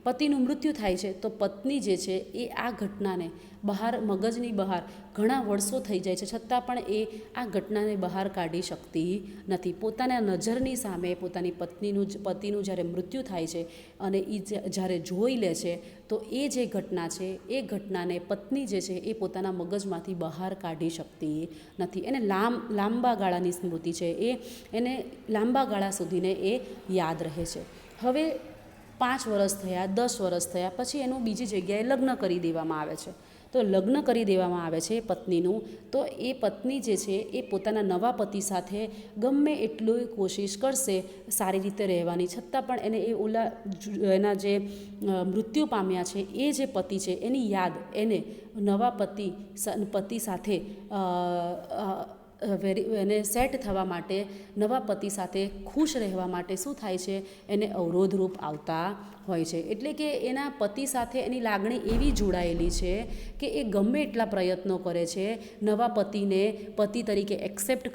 S1: પતિનું મૃત્યુ થાય છે, તો પત્ની જે છે એ આ ઘટનાને બહાર, મગજની બહાર ઘણા વર્ષો થઈ જાય છે, છતાં પણ એ આ ઘટનાને બહાર કાઢી શકતી નથી. પોતાના નજરની સામે પોતાની પતિનું જ્યારે મૃત્યુ થાય છે અને એ જ્યારે જોઈ લે છે, તો એ જે ઘટના છે એ ઘટનાને પત્ની જે છે એ પોતાના મગજમાંથી બહાર કાઢી શકતી નથી. એને લાંબા ગાળાની સ્મૃતિ છે, એને લાંબા ગાળા સુધીને એ યાદ રહે છે. હવે 5 વર્ષ થયા, 10 વર્ષ થયા, પછી એનું બીજી જગ્યાએ લગ્ન કરી દેવામાં આવે છે. તો લગ્ન કરી દેવામાં આવે છે પત્નીનું, તો એ પત્ની જે છે એ પોતાના નવા પતિ સાથે ગમે એટલું કોશિશ કરશે સારી રીતે રહેવાની, છતાં પણ એને એના જે મૃત્યુ પામ્યા છે એ જે પતિ છે એની યાદ એને નવા પતિ સાથે એને સેટ થવા માટે, નવા પતિ સાથે ખુશ રહેવા માટે શું થાય છે, એને અવરોધરૂપ આવતા હોય છે. એટલે કે એના પતિ સાથે એની લાગણી એવી જોડાયેલી છે કે એ ગમે એટલા પ્રયત્નો કરે છે નવા પતિને પતિ તરીકે એક્સેપ્ટ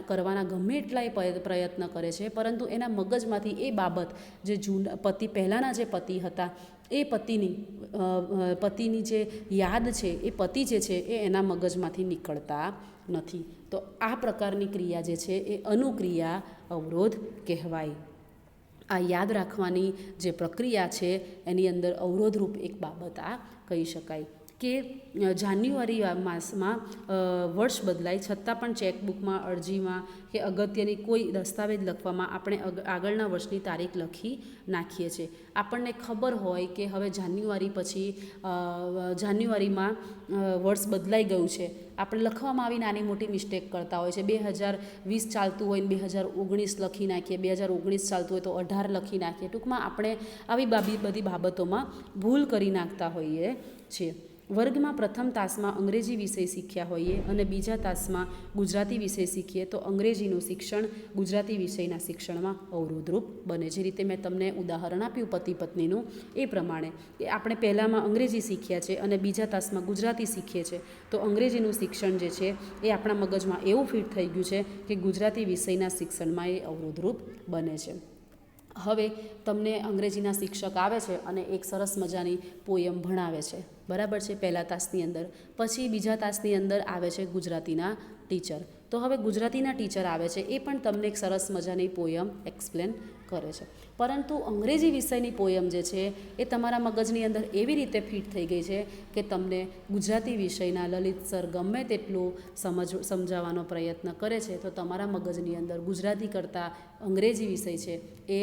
S1: કરવાના ગમે એટલાય પ્રયત્ન કરે છે, પરંતુ એના મગજમાંથી એ બાબત જે પહેલાંના જે પતિ હતા એ પતિની જે યાદ છે, એ પતિ જે છે એ એના મગજમાંથી નીકળતા નથી. તો આ પ્રકારની ક્રિયા જે છે એ અનુક્રિયા અવરોધ કહેવાય. આ યાદ રાખવાની જે પ્રક્રિયા છે એની અંદર અવરોધરૂપ એક બાબત આ કહી શકાય કે જાન્યુઆરી માસમાં વર્ષ બદલાય, છતાં પણ ચેકબુકમાં, અરજીમાં કે અગત્યની કોઈ દસ્તાવેજ લખવામાં આપણે આગળના વર્ષની તારીખ લખી નાખીએ છીએ. આપણને ખબર હોય કે હવે જાન્યુઆરીમાં વર્ષ બદલાઈ ગયું છે, આપણે લખવામાં આવી નાની મોટી મિસ્ટેક કરતા હોય છે. 2020 ચાલતું હોય ને 2019 લખી નાખીએ, 2019 ચાલતું હોય તો 18 લખી નાખીએ. ટૂંકમાં આપણે આવી બધી બાબતોમાં ભૂલ કરી નાખતા હોઈએ છીએ. વર્ગમાં પ્રથમ તાસમાં અંગ્રેજી વિષય શીખ્યા હોઈએ અને બીજા તાસમાં ગુજરાતી વિષય શીખીએ તો અંગ્રેજીનું શિક્ષણ ગુજરાતી વિષયના શિક્ષણમાં અવરોધરૂપ બને. જે રીતે મેં તમને ઉદાહરણ આપ્યું પતિ પત્નીનું, એ પ્રમાણે કે આપણે પહેલાંમાં અંગ્રેજી શીખ્યા છે અને બીજા તાસમાં ગુજરાતી શીખીએ છીએ, તો અંગ્રેજીનું શિક્ષણ જે છે એ આપણા મગજમાં એવું ફિટ થઈ ગયું છે કે ગુજરાતી વિષયના શિક્ષણમાં એ અવરોધરૂપ બને છે. હવે તમને અંગ્રેજીના શિક્ષક આવે છે અને એક સરસ મજાની પોયમ ભણાવે છે, બરાબર છે, પહેલા તાસની અંદર. પછી બીજા તાસની અંદર આવે છે ગુજરાતીના ટીચર. તો હવે ગુજરાતીના ટીચર આવે છે, એ પણ તમને એક સરસ મજાની પોયમ એક્સપ્લેન કરે છે, પરંતુ અંગ્રેજી વિષયની પોયમ જે છે એ તમારા મગજની અંદર એવી રીતે ફિટ થઈ ગઈ છે કે તમને ગુજરાતી વિષયના લલિત સર ગમે તેટલું સમજાવવાનો પ્રયત્ન કરે છે, તો તમારા મગજની અંદર ગુજરાતી કરતાં અંગ્રેજી વિષય છે એ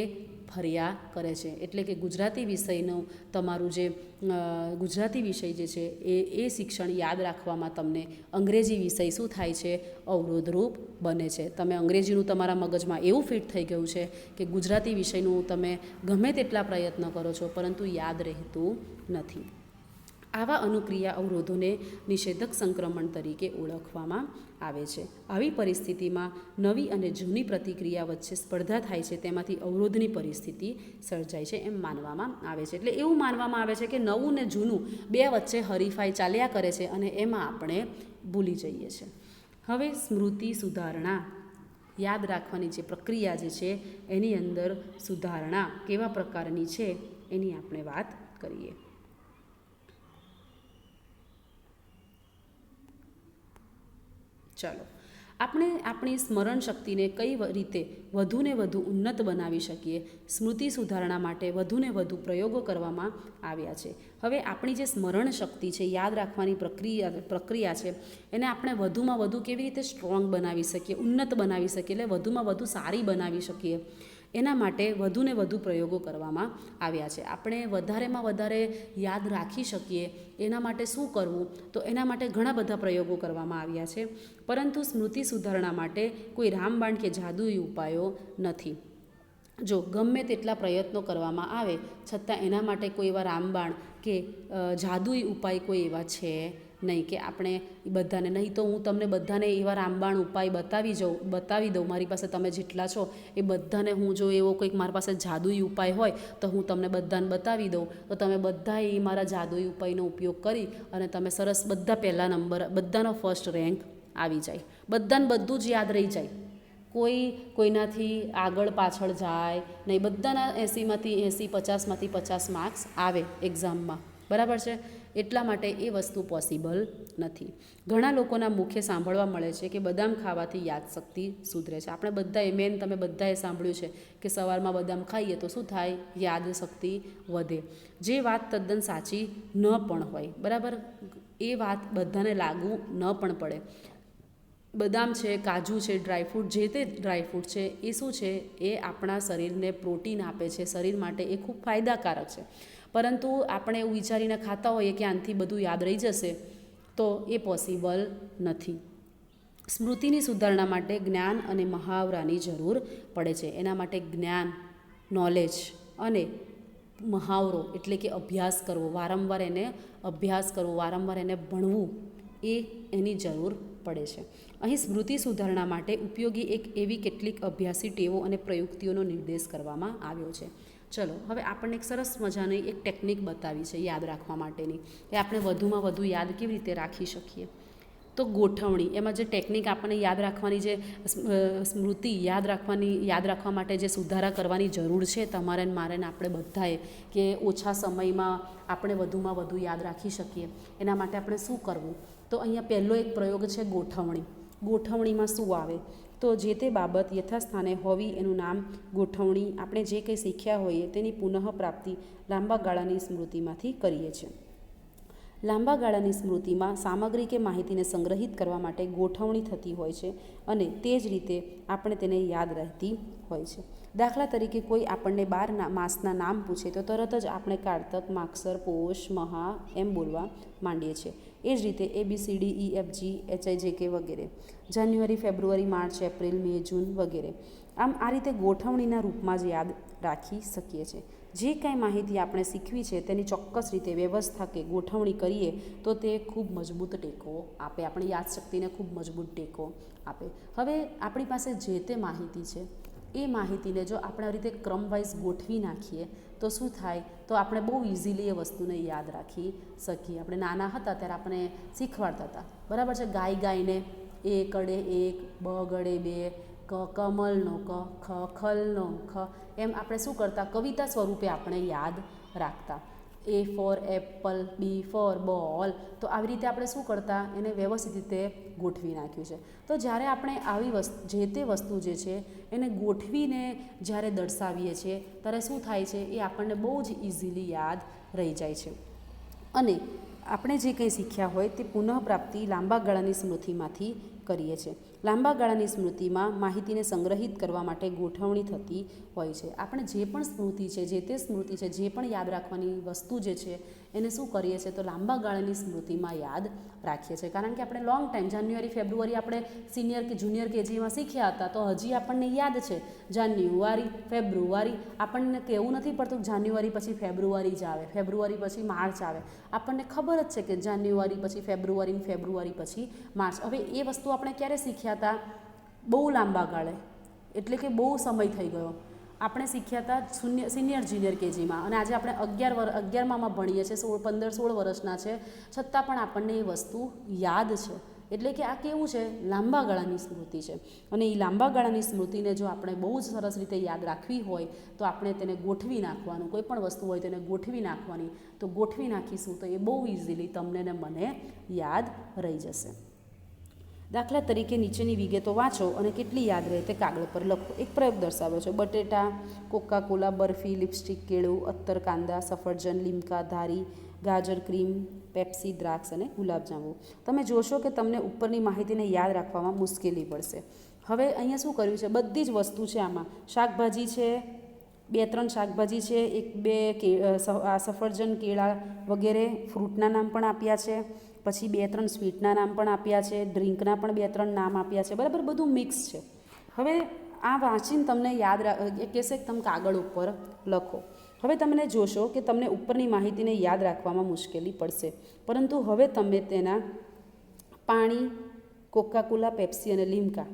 S1: ફર્યા કરે છે. એટલે કે ગુજરાતી વિષયનું તમારું જે ગુજરાતી વિષય જે છે એ શિક્ષણ યાદ રાખવામાં તમને અંગ્રેજી વિષય શું થાય છે, અવરોધરૂપ બને છે. તમે અંગ્રેજીનું તમારા મગજમાં એવું ફિટ થઈ ગયું છે કે ગુજરાતી વિષયનું તમે ગમે તેટલા પ્રયત્ન કરો છો પરંતુ યાદ રહેતું નથી. આવા અનુક્રિયા અવરોધોને નિષેધક સંક્રમણ તરીકે ઓળખવામાં આવે છે. આવી પરિસ્થિતિમાં નવી અને જૂની પ્રતિક્રિયા વચ્ચે સ્પર્ધા થાય છે, તેમાંથી અવરોધની પરિસ્થિતિ સર્જાય છે એમ માનવામાં આવે છે. એટલે એવું માનવામાં આવે છે કે નવું ને જૂનું બે વચ્ચે હરીફાઈ ચાલ્યા કરે છે અને એમાં આપણે ભૂલી જઈએ છીએ. હવે સ્મૃતિ સુધારણા, યાદ રાખવાની જે પ્રક્રિયા જે છે એની અંદર સુધારણા કેવા પ્રકારની છે એની આપણે વાત કરીએ. ચાલો આપણે આપણી સ્મરણ શક્તિને કઈ રીતે વધુને વધુ ઉન્નત બનાવી શકીએ, સ્મૃતિ સુધારણા માટે વધુને વધુ પ્રયોગો કરવામાં આવ્યા છે. હવે આપણી જે સ્મરણ શક્તિ છે, યાદ રાખવાની પ્રક્રિયા છે, એને આપણે વધુમાં વધુ કેવી રીતે સ્ટ્રોંગ બનાવી શકીએ, ઉન્નત બનાવી શકીએ, એટલે વધુમાં વધુ સારી બનાવી શકીએ, એના માટે વધુને વધુ પ્રયોગો કરવામાં આવ્યા છે. આપણે વધારેમાં વધારે યાદ રાખી શકીએ એના માટે શું કરવું, તો એના માટે ઘણા બધા પ્રયોગો કરવામાં આવ્યા છે. પરંતુ સ્મૃતિ સુધારણા માટે કોઈ રામબાણ કે જાદુઈ ઉપાયો નથી. જો ગમે તેટલા પ્રયત્નો કરવામાં આવે છતાં એના માટે કોઈ એવા રામબાણ કે જાદુઈ ઉપાય કોઈ એવા છે નહીં કે આપણે બધાને, નહીં તો હું તમને બધાને એવા રામબાણ ઉપાય બતાવી દઉં. મારી પાસે તમે જેટલા છો એ બધાને હું જો એવો કંઈક મારી પાસે જાદુઈ ઉપાય હોય તો હું તમને બધાને બતાવી દઉં, તો તમે બધા એ મારા જાદુઈ ઉપાયનો ઉપયોગ કરી અને તમે સરસ બધા પહેલા નંબર, બધાનો ફર્સ્ટ રેન્ક આવી જાય, બધાને બધું જ યાદ રહી જાય, કોઈનાથી આગળ પાછળ જાય નહીં, બધાના 80માંથી 80, 50માંથી 50 માર્ક્સ આવે એક્ઝામમાં, બરાબર છે. એટલા માટે એ વસ્તુ પોસિબલ નથી. ઘણા લોકોના મુખે સાંભળવા મળે છે કે બદામ ખાવાથી યાદશક્તિ સુધરે છે. આપણે બધાએ તમે બધાએ સાંભળ્યું છે કે સવારમાં બદામ ખાઈએ તો શું થાય, યાદશક્તિ વધે. જે વાત તદ્દન સાચી ન પણ હોય, બરાબર, એ વાત બધાને લાગુ ન પણ પડે. બદામ છે, કાજુ છે, ડ્રાયફ્રૂટ, જે તે ડ્રાયફ્રૂટ છે એ શું છે, એ આપણા શરીરને પ્રોટીન આપે છે, શરીર માટે એ ખૂબ ફાયદાકારક છે. પરંતુ આપણે એવું વિચારીને ખાતા હોઈએ કે આનાથી બધું યાદ રહી જશે, તો એ પોસિબલ નથી. સ્મૃતિની સુધારણા માટે જ્ઞાન અને મહાવરાની જરૂર પડે છે. એના માટે જ્ઞાન, નોલેજ અને મહાવરો એટલે કે અભ્યાસ કરવો, વારંવાર એને અભ્યાસ કરવો, વારંવાર એને ભણવું, એની જરૂર પડે છે. અહીં સ્મૃતિ સુધારણા માટે ઉપયોગી એવી કેટલીક અભ્યાસી ટેવો અને પ્રયુક્તિઓનો નિર્દેશ કરવામાં આવ્યો છે. ચલો હવે આપણને એક સરસ મજાની એક ટેકનિક બતાવી છે યાદ રાખવા માટેની, કે આપણે વધુમાં વધુ યાદ કેવી રીતે રાખી શકીએ. તો ગોઠવણી, એમાં જે ટેકનિક આપણને યાદ રાખવાની, જે સ્મૃતિ યાદ રાખવા માટે જે સુધારા કરવાની જરૂર છે તમારે ને મારે ને આપણે બધાએ, કે ઓછા સમયમાં આપણે વધુમાં વધુ યાદ રાખી શકીએ, એના માટે આપણે શું કરવું. તો અહીંયા પહેલો એક પ્રયોગ છે ગોઠવણી. ગોઠવણીમાં શું આવે, તો જે તે બાબત યથાસ્થાને હોવી એનું નામ ગોઠવણી. આપણે જે કંઈ શીખ્યા હોઈએ તેની પુનઃપ્રાપ્તિ લાંબા ગાળાની સ્મૃતિમાંથી કરીએ છીએ. લાંબા ગાળાની સ્મૃતિમાં સામગ્રી કે માહિતીને સંગ્રહિત કરવા માટે ગોઠવણી થતી હોય છે અને તે જ રીતે આપણે તેને યાદ રહેતી હોય છે. દાખલા તરીકે કોઈ આપણને 12 માસના નામ પૂછે તો તરત જ આપણે કારતક, માગસર, પોષ, મહા એમ બોલવા માંડીએ છીએ. એ જ રીતે ABCDEFG HIJK વગેરે, જાન્યુઆરી, ફેબ્રુઆરી, માર્ચ, એપ્રિલ, મે, જૂન વગેરે. આમ આ રીતે ગોઠવણીના રૂપમાં જ યાદ રાખી શકીએ છીએ. જે કાંઈ માહિતી આપણે શીખવી છે તેની ચોક્કસ રીતે વ્યવસ્થા કે ગોઠવણી કરીએ તો તે ખૂબ મજબૂત ટેકો આપે, આપણી યાદશક્તિને ખૂબ મજબૂત ટેકો આપે. હવે આપણી પાસે જે તે માહિતી છે એ માહિતીને જો આપણે આ રીતે ક્રમવાઇઝ ગોઠવી નાખીએ તો શું થાય, તો આપણે બહુ ઇઝીલી એ વસ્તુને યાદ રાખી શકીએ. આપણે નાના હતા ત્યારે આપણે શીખવાડતા હતા, બરાબર છે, ગાયને એ કડે 1, બ ગળે 2, કમલનો ક, ખલનો ખ, એમ આપણે શું કરતા, કવિતા સ્વરૂપે આપણે યાદ રાખતા. A for Apple, B for બોલ. તો આવી રીતે આપણે શું કરતા, એને વ્યવસ્થિત રીતે ગોઠવી નાખ્યું છે. તો જ્યારે આપણે આવી જે તે વસ્તુ જે છે એને ગોઠવીને જ્યારે દર્શાવીએ છીએ ત્યારે શું થાય છે, એ આપણને બહુ જ ઇઝીલી યાદ રહી જાય છે. અને આપણે જે કંઈ શીખ્યા હોય તે પુનઃપ્રાપ્તિ લાંબા ગાળાની સ્મૃતિમાંથી કરીએ છીએ. લાંબા ગાળાની સ્મૃતિમાં માહિતીને સંગ્રહિત કરવા માટે ગોઠવણી થતી હોય છે. આપણે જે પણ સ્મૃતિ છે, જે તે સ્મૃતિ છે, જે પણ યાદ રાખવાની વસ્તુ જે છે એને શું કરીએ છીએ, તો લાંબા ગાળાની સ્મૃતિમાં યાદ રાખીએ છીએ. કારણ કે આપણે લોંગ ટાઈમ, જાન્યુઆરી, ફેબ્રુઆરી આપણે સિનિયર કે જુનિયર કેજીમાં શીખ્યા હતા તો હજી આપણને યાદ છે. જાન્યુઆરી, ફેબ્રુઆરી, આપણને કહેવું નથી પડતું જાન્યુઆરી પછી ફેબ્રુઆરી જ આવે, ફેબ્રુઆરી પછી માર્ચ આવે. આપણને ખબર જ છે કે જાન્યુઆરી પછી ફેબ્રુઆરી, ફેબ્રુઆરી પછી માર્ચ. હવે એ વસ્તુ આપણે ક્યારે શીખ્યા હતા, બહુ લાંબા ગાળે, એટલે કે બહુ સમય થઈ ગયો. આપણે શીખ્યા હતા સિનિયર જુનિયર કેજીમાં, અને આજે આપણે 11માં ભણીએ છીએ, 15-16 વર્ષના છે, છતાં પણ આપણને એ વસ્તુ યાદ છે. એટલે કે આ કેવું છે, લાંબા ગાળાની સ્મૃતિ છે. અને એ લાંબા ગાળાની સ્મૃતિને જો આપણે બહુ જ સરસ રીતે યાદ રાખવી હોય તો આપણે તેને ગોઠવી નાખવાનું. કોઈ પણ વસ્તુ હોય તેને ગોઠવી નાખવાની. તો ગોઠવી નાખીશું તો એ બહુ ઇઝીલી તમને ને મને યાદ રહી જશે. દાખલા તરીકે નીચેની વિગતો વાંચો અને કેટલી યાદ રહે તે કાગળ પર લખો. એક પ્રયોગ દર્શાવ્યો છે. બટેટા, કોકા કોલા, બરફી, લિપસ્ટિક, કેળું, અત્તર, કાંદા, સફરજન, લીમકા, ધારી, ગાજર, ક્રીમ, પેપ્સી, દ્રાક્ષ અને ગુલાબજાંબુ. તમે જોશો કે તમને ઉપરની માહિતીને યાદ રાખવામાં મુશ્કેલી પડશે. હવે અહીંયા શું કર્યું છે, બધી જ વસ્તુ છે આમાં. શાકભાજી છે, 2-3 શાકભાજી છે, 1-2 સફરજન, કેળા વગેરે ફ્રૂટના નામ પણ આપ્યા છે. પછી 2-3 સ્વીટના નામ પણ આપ્યા છે, ડ્રિંકના પણ 2-3 નામ આપ્યા છે. બરાબર, બધું મિક્સ છે. હવે આ વાંચીને તમને યાદ કહેશે કે તમે કાગળ ઉપર લખો. હવે તમને જોશો કે તમને ઉપરની માહિતીને યાદ રાખવામાં મુશ્કેલી પડશે, પરંતુ હવે તમે તેના પાણી, કોકા કોલા, પેપ્સી અને લીમકા,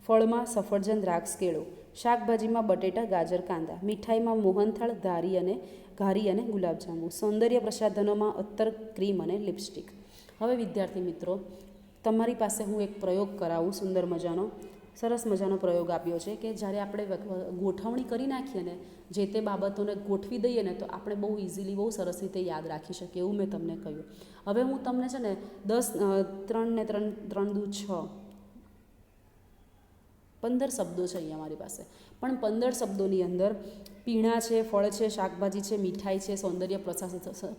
S1: ફળમાં સફરજન, દ્રાક્ષ, કેળું, શાકભાજીમાં બટેટા, ગાજર, કાંદા, મીઠાઈમાં મોહનથાળ, ઘારી અને ગુલાબજાંબુ, સૌંદર્ય પ્રસાધનોમાં અત્તર, ક્રીમ અને લિપસ્ટિક. હવે વિદ્યાર્થી મિત્રો, તમારી પાસે હું એક પ્રયોગ કરાવું. સુંદર મજાનો, સરસ મજાનો પ્રયોગ આપ્યો છે કે જ્યારે આપણે ગોઠવણી કરી નાખીએ ને, જે તે બાબતોને ગોઠવી દઈએ ને, તો આપણે બહુ ઇઝીલી, બહુ સરસ રીતે યાદ રાખી શકીએ, એવું મેં તમને કહ્યું. હવે હું તમને છે ને 3 ને 3 દૂ 6 15 શબ્દો છે અહીંયા મારી પાસે, પણ 15 શબ્દોની અંદર પીણા છે, ફળ છે, શાકભાજી છે, મીઠાઈ છે, સૌંદર્ય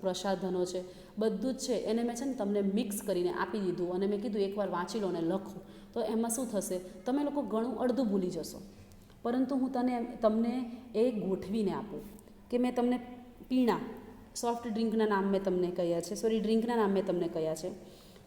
S1: પ્રસાધનો છે, બધું જ છે. એને મેં છે ને તમને મિક્સ કરીને આપી દીધું અને મેં કીધું એકવાર વાંચી લો અને લખો. તો એમાં શું થશે, તમે લોકો ઘણું અડધું ભૂલી જશો. પરંતુ હું તમને એ ગોઠવીને આપું કે મેં તમને પીણા, સોફ્ટ ડ્રિંકના નામ મેં તમને કહ્યા છે, ડ્રિંકના નામ મેં તમને કહ્યા છે.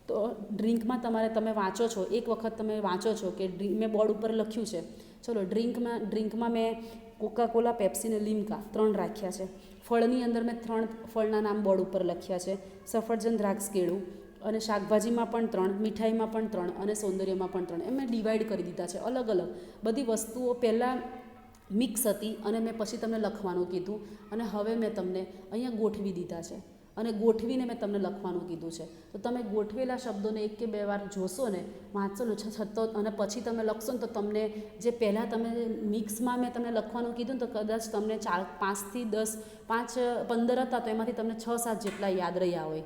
S1: તો ડ્રિંકમાં તમે વાંચો છો, એક વખત તમે વાંચો છો કે મેં બોર્ડ ઉપર લખ્યું છે. ચલો, ડ્રિંકમાં મેં કોકા કોલા, પેપ્સી ને લીમકા 3 રાખ્યા છે. ફળની અંદર મેં 3 ફળના નામ બોર્ડ ઉપર લખ્યા છે, સફરજન, દ્રાક્ષ, કેળું. અને શાકભાજીમાં પણ 3, મીઠાઈમાં પણ 3 અને સૌંદર્યમાં પણ 3. એમ મેં ડિવાઈડ કરી દીધા છે, અલગ અલગ બધી વસ્તુઓ. પહેલાં મિક્સ હતી અને મેં પછી તમને લખવાનું કીધું, અને હવે મેં તમને અહીંયા ગોઠવી દીધા છે અને ગોઠવીને મેં તમને લખવાનું કીધું છે. તો તમે ગોઠવેલા શબ્દોને 1 કે 2 વાર જોશો ને, વાંચો ને છતો, અને પછી તમે લખશો ને, તો તમને જે પહેલાં તમે મિક્સમાં મેં તમને લખવાનું કીધું ને, તો કદાચ તમને 5 થી 10, 15 હતા, તો એમાંથી તમને 6-7 જેટલા યાદ રહ્યા હોય.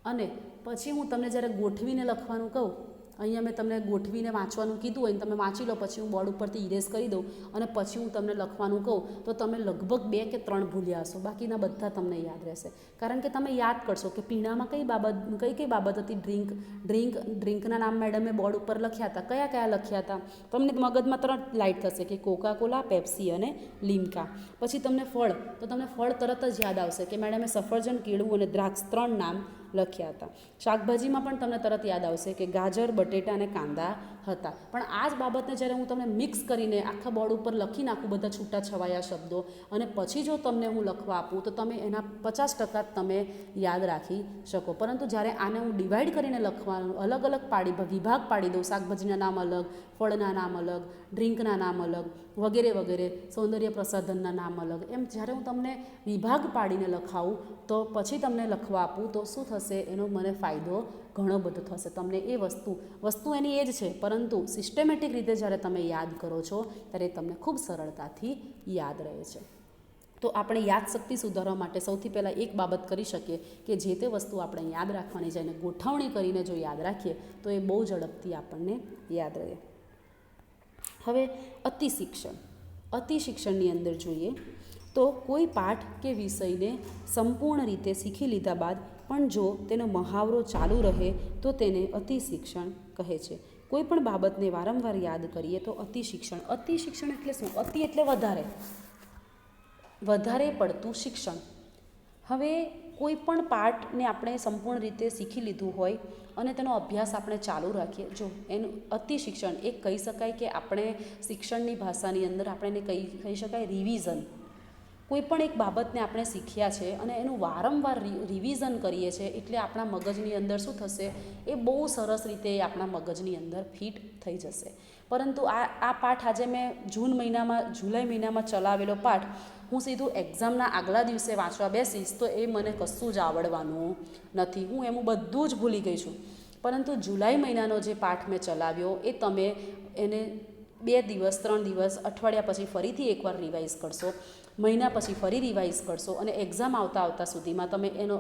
S1: અને પછી હું તમને જ્યારે ગોઠવીને લખવાનું કહું, અહીંયા મેં તમને ગોઠવીને વાંચવાનું કીધું હોય ને, તમે વાંચી લો, પછી હું બોર્ડ ઉપરથી ઇરેઝ કરી દઉં અને પછી હું તમને લખવાનું કહું, તો તમે લગભગ 2 કે 3 ભૂલ્યા હશો, બાકીના બધા તમને યાદ રહેશે. કારણ કે તમે યાદ કરશો કે પીણામાં કઈ બાબત હતી. ડ્રિંકના નામ મેડમે બોર્ડ ઉપર લખ્યા હતા, કયા લખ્યા હતા, તમને મગજમાં તરત લાઇટ થશે કે કોકા કોલા, પેપ્સી અને લીમકા. પછી તમને ફળ, તો તમને ફળ તરત જ યાદ આવશે કે મેડમે સફરજન, કેળું અને દ્રાક્ષ 3 નામ લખ્યા હતા. શાકભાજીમાં પણ તમને તરત યાદ આવશે કે ગાજર, બટેટા અને કાંદા હતા. પણ આ જ બાબતને જ્યારે હું તમને મિક્સ કરીને આખા બોર્ડ ઉપર લખી નાખું, બધા છૂટા છવાયા શબ્દો, અને પછી જો તમને હું લખવા આપું, તો તમે એના 50% તમે યાદ રાખી શકો. પરંતુ જ્યારે આને હું ડિવાઈડ કરીને લખવાનું, અલગ અલગ વિભાગ પાડી દઉં, શાકભાજીના નામ અલગ, ફળના નામ અલગ, ડ્રિંકના નામ અલગ, વગેરે વગેરે, સૌંદર્ય પ્રસાધનના નામ અલગ, એમ જ્યારે હું તમને વિભાગ પાડીને લખાવું, તો પછી તમને લખવા આપું, તો શું થશે, એનો મને ફાયદો ઘણો બધો થશે. તમને એ વસ્તુ એની એ જ છે, પરંતુ સિસ્ટમેટિક રીતે જ્યારે તમે યાદ કરો છો, ત્યારે તમને ખૂબ સરળતાથી યાદ રહે છે. તો આપણે યાદશક્તિ સુધારવા માટે સૌથી પહેલાં એક બાબત કરી શકીએ કે જે તે વસ્તુ આપણે યાદ રાખવાની છે, એને ગોઠવણી કરીને જો યાદ રાખીએ, તો એ બહુ ઝડપથી આપણને યાદ રહે. હવે અતિશિક્ષણની અંદર જોઈએ તો કોઈ પાઠ કે વિષયને સંપૂર્ણ રીતે શીખી લીધા બાદ પણ જો તેનો મહાવરો ચાલુ રહે, તો તેને અતિશિક્ષણ કહે છે. કોઈ પણ બાબતને વારંવાર યાદ કરીએ તો અતિશિક્ષણ એટલે શું? અતિ એટલે વધારે પડતું શિક્ષણ. હવે કોઈ પણ પાઠને આપણે સંપૂર્ણ રીતે શીખી લીધું હોય અને તેનો અભ્યાસ આપણે ચાલુ રાખીએ, જો એનું અતિશિક્ષણ એક કહી શકાય કે આપણે શિક્ષણની ભાષાની અંદર આપણે એને કહી શકાય રિવિઝન. કોઈ પણ એક બાબતને આપણે શીખ્યા છે અને એનું વારંવાર રિવિઝન કરીએ છીએ, એટલે આપણા મગજની અંદર શું થશે, એ બહુ સરસ રીતે આપણા મગજની અંદર ફિટ થઈ જશે. પરંતુ આ પાઠ આજે મેં જુલાઈ મહિનામાં ચલાવેલો પાઠ હું સીધું એક્ઝામના આગલા દિવસે વાંચવા બેસીશ તો એ મને કશું જ આવડવાનું નથી. હું એનું બધું જ ભૂલી ગઈ છું. પરંતુ જુલાઈ મહિનાનો જે પાઠ મેં ચલાવ્યો, એ તમે એને 2 દિવસ 3 દિવસ અઠવાડિયા પછી ફરીથી એકવાર રિવાઇઝ કરશો, મહિના પછી ફરી રિવાઇઝ કરશો અને એક્ઝામ આવતા સુધીમાં તમે એનો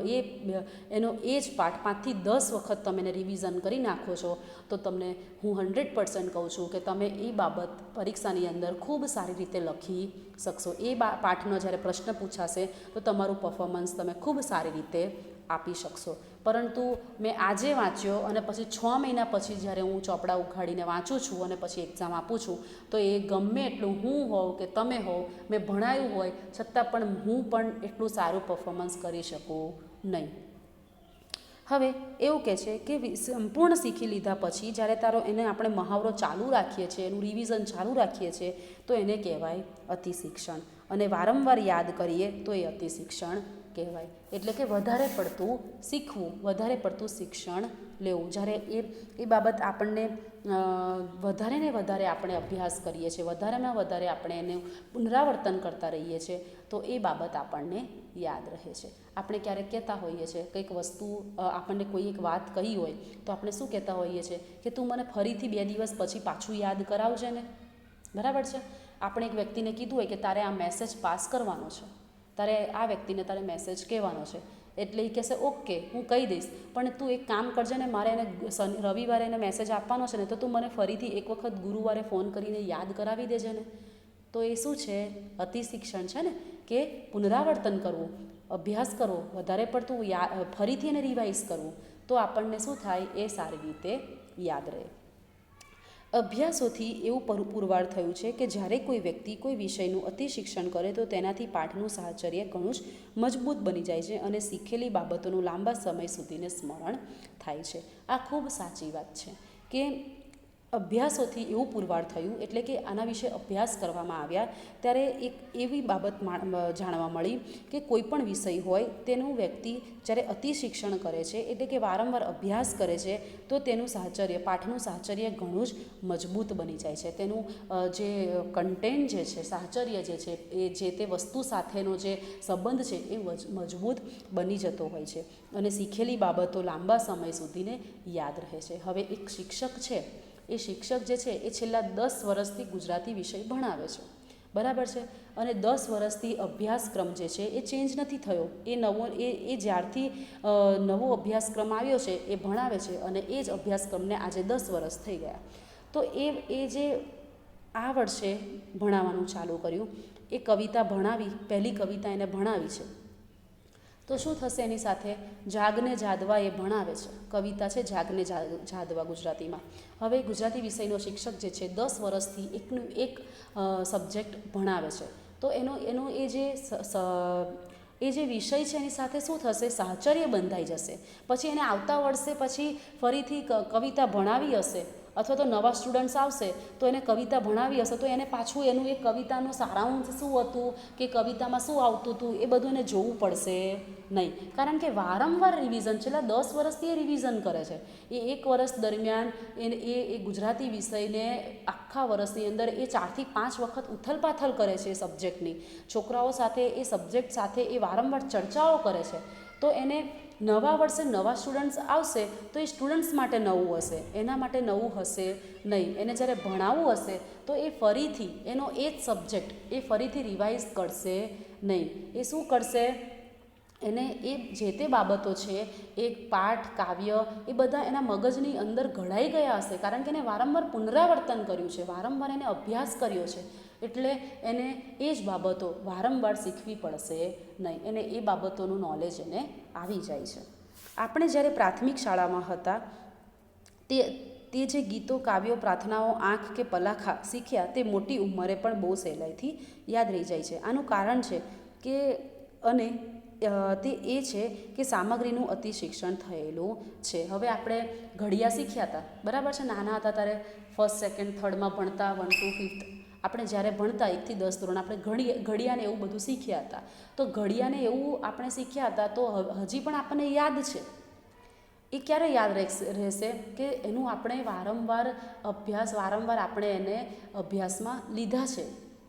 S1: એ જ પાઠ 5 થી 10 વખત તમે એને રિવિઝન કરી નાખો છો તો તમને હું 100% કહું છું કે તમે એ બાબત પરીક્ષાની અંદર ખૂબ સારી રીતે લખી શકશો. એ પાઠનો જ્યારે પ્રશ્ન પૂછાશે તો તમારું પરફોર્મન્સ તમે ખૂબ સારી રીતે આપી શકશો. પરંતુ મેં આજે વાંચ્યો અને પછી 6 મહિના પછી જ્યારે હું ચોપડા ઉઘાડીને વાંચું છું અને પછી એક્ઝામ આપું છું તો એ ગમે એટલું હું હોઉં કે તમે હોવ, મેં ભણાયું હોય છતાં પણ હું પણ એટલું સારું પરફોર્મન્સ કરી શકું નહીં. હવે એવું કહે છે કે સંપૂર્ણ શીખી લીધા પછી જ્યારે તારો એને આપણે મહાવરો ચાલુ રાખીએ છીએ, એનું રિવિઝન ચાલુ રાખીએ છીએ તો એને કહેવાય અતિશિક્ષણ. અને વારંવાર યાદ કરીએ તો એ અતિશિક્ષણ કહેવાય. એટલે કે વધારે પડતું શીખવું, વધારે પડતું શિક્ષણ લેવું. જ્યારે એ બાબત આપણને વધારે ને વધારે આપણે અભ્યાસ કરીએ છીએ, વધારેમાં વધારે આપણે એને પુનરાવર્તન કરતા રહીએ છીએ તો એ બાબત આપણને યાદ રહે છે. આપણે ક્યારેક કહેતા હોઈએ છીએ કંઈક વસ્તુ આપણને કોઈ એક વાત કહી હોય તો આપણે શું કહેતા હોઈએ છીએ કે તું મને ફરીથી 2 દિવસ પછી પાછું યાદ કરાવજે ને, બરાબર છે. આપણે એક વ્યક્તિને કીધું હોય કે તારે આ મેસેજ પાસ કરવાનો છે, તારે આ વ્યક્તિને તારે મેસેજ કહેવાનો છે, એટલે એ કહેશે ઓકે હું કહી દઈશ, પણ તું એક કામ કરજે ને, મારે એને રવિવારે એને મેસેજ આપવાનો છે ને તો તું મને ફરીથી એક વખત ગુરુવારે ફોન કરીને યાદ કરાવી દેજે ને. તો એ શું છે? અતિશિક્ષણ છે ને, કે પુનરાવર્તન કરવું, અભ્યાસ કરવો, વધારે પડતું ફરીથી એને રિવાઇઝ કરવું તો આપણને શું થાય? એ સારી રીતે યાદ રહે. અભ્યાસોથી એવું પુરવાર થયું છે કે જ્યારે કોઈ વ્યક્તિ કોઈ વિષયનું અતિશિક્ષણ કરે તો તેનાથી પાઠનું સાહચર્ય ઘણું જ મજબૂત બની જાય છે અને શીખેલી બાબતોનું લાંબા સમય સુધીને સ્મરણ થાય છે. આ ખૂબ સાચી વાત છે કે અભ્યાસોથી એવું પુરવાર થયું, એટલે કે આના વિશે અભ્યાસ કરવામાં આવ્યા ત્યારે એક એવી બાબત જાણવા મળી કે કોઈ પણ વિષય હોય તેનું વ્યક્તિ જ્યારે અતિશિક્ષણ કરે છે, એટલે કે વારંવાર અભ્યાસ કરે છે તો તેનું સાહચર્ય, પાઠનું સાહચર્ય ઘણું જ મજબૂત બની જાય છે. તેનું જે કન્ટેન્ટ જે છે, સાહચર્ય જે છે, એ જે તે વસ્તુ સાથેનો જે સંબંધ છે એ મજબૂત બની જતો હોય છે અને શીખેલી બાબતો લાંબા સમય સુધીને યાદ રહે છે. હવે એક શિક્ષક છે, એ શિક્ષક જે છે એ છેલ્લા 10 વર્ષથી ગુજરાતી વિષય ભણાવે છે, બરાબર છે. અને 10 વર્ષથી અભ્યાસક્રમ જે છે એ ચેન્જ નથી થયો. એ જ્યારથી નવો અભ્યાસક્રમ આવ્યો છે એ ભણાવે છે અને એ જ અભ્યાસક્રમને આજે 10 વર્ષ થઈ ગયા. તો એ જે આ વર્ષે ભણાવવાનું ચાલુ કર્યું, એ કવિતા ભણાવી, પહેલી કવિતા એને ભણાવી છે તો શું થશે એની સાથે? જાગને જાદવા એ ભણાવે છે, કવિતા છે જાગને જાદવા ગુજરાતીમાં. હવે ગુજરાતી વિષયનો શિક્ષક જે છે 10 વર્ષથી એકનું એક સબ્જેક્ટ ભણાવે છે તો એનો એ જે વિષય છે એની સાથે શું થશે? સાહચર્ય બંધાઈ જશે. પછી એને આવતા વર્ષે પછી ફરીથી કવિતા ભણાવી હશે અથવા તો નવા સ્ટુડન્ટ્સ આવશે તો એને કવિતા ભણાવી હશે તો એને પાછું એનું એ કવિતાનું સારાંશ શું હતું કે કવિતામાં શું આવતું હતું એ બધું એને જોવું પડશે નહીં. કારણ કે વારંવાર રિવિઝન, છેલ્લા 10 વર્ષથી એ રિવિઝન કરે છે. એ 1 વર્ષ દરમિયાન એ ગુજરાતી વિષયને આખા વર્ષની અંદર એ 4 થી 5 વખત ઉથલપાથલ કરે છે એ સબ્જેક્ટની. છોકરાઓ સાથે એ સબ્જેક્ટ સાથે એ વારંવાર ચર્ચાઓ કરે છે તો એને નવા વર્ષે નવા સ્ટુડન્ટ્સ આવશે તો એ સ્ટુડન્ટ્સ માટે નવું હશે, એના માટે નવું હશે નહીં. એને જ્યારે ભણાવવું હશે તો એ ફરીથી એનો એ જ સબ્જેક્ટ એ ફરીથી રિવાઇઝ કરશે નહીં. એ શું કરશે? એને એ જે તે બાબતો છે, એક પાઠ, કાવ્ય, એ બધા એના મગજની અંદર ઘડાઈ ગયા હશે કારણ કે એને વારંવાર પુનરાવર્તન કર્યું છે, વારંવાર એને અભ્યાસ કર્યો છે, એટલે એને એ જ બાબતો વારંવાર શીખવી પડશે નહીં. એને એ બાબતોનું નોલેજ એને આવી જાય છે. આપણે જ્યારે પ્રાથમિક શાળામાં હતા તે જે ગીતો, કાવ્યો, પ્રાર્થનાઓ, આંખ કે પલાખા શીખ્યા તે મોટી ઉંમરે પણ બહુ સહેલાઈથી યાદ રહી જાય છે. આનું કારણ છે કે તે એ છે કે સામગ્રીનું અતિશિક્ષણ થયેલું છે. હવે આપણે ઘડિયા શીખ્યા હતા, બરાબર છે, નાના હતા ત્યારે 1st, 2nd, 3rd ભણતા, 1 to 5th આપણે જ્યારે ભણતા 1 થી 10 ધોરણ આપણે ઘડિયાને એવું બધું શીખ્યા હતા. તો ઘડિયાને એવું આપણે શીખ્યા હતા તો હજી પણ આપણને યાદ છે. એ ક્યારે યાદ રહેશે? કે એનું આપણે વારંવાર આપણે એને અભ્યાસમાં લીધા છે,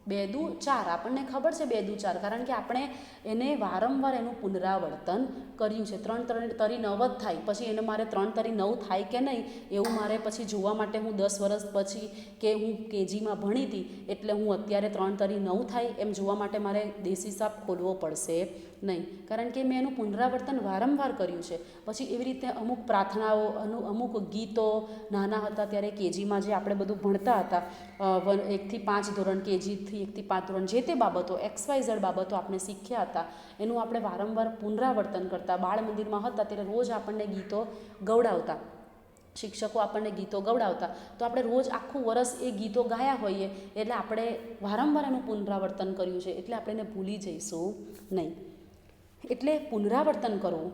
S1: 2 દુ 4, આપણને ખબર છે 2 દુ 4, કારણ કે આપણે એને વારંવાર એનું પુનરાવર્તન કર્યું છે. 3 તરી 9 જ થાય, પછી એને મારે 3 તરી 9 થાય કે નહીં એવું મારે પછી જોવા માટે હું 10 વર્ષ પછી કે હું કેજીમાં ભણી હતી એટલે હું અત્યારે 3 તરી 9 થાય એમ જોવા માટે મારે દેશી હિસાબ ખોલવો પડશે નહીં, કારણ કે મેં એનું પુનરાવર્તન વારંવાર કર્યું છે. પછી એવી રીતે અમુક પ્રાર્થનાઓ, અમુક ગીતો નાના હતા ત્યારે કેજીમાં જે આપણે બધું ભણતા હતા, 1 થી 5 ધોરણ, કેજીથી 1 થી 5 ધોરણ, જે તે બાબતો XYZ બાબતો આપણે શીખ્યા હતા એનું આપણે વારંવાર પુનરાવર્તન કરતા. બાળ મંદિરમાં હતા ત્યારે રોજ આપણને ગીતો ગવડાવતા, શિક્ષકો આપણને ગીતો ગવડાવતા, તો આપણે રોજ આખું વરસ એ ગીતો ગાયા હોઈએ એટલે આપણે વારંવાર એનું પુનરાવર્તન કર્યું છે એટલે આપણે એને ભૂલી જઈશું નહીં. એટલે પુનરાવર્તન કરવું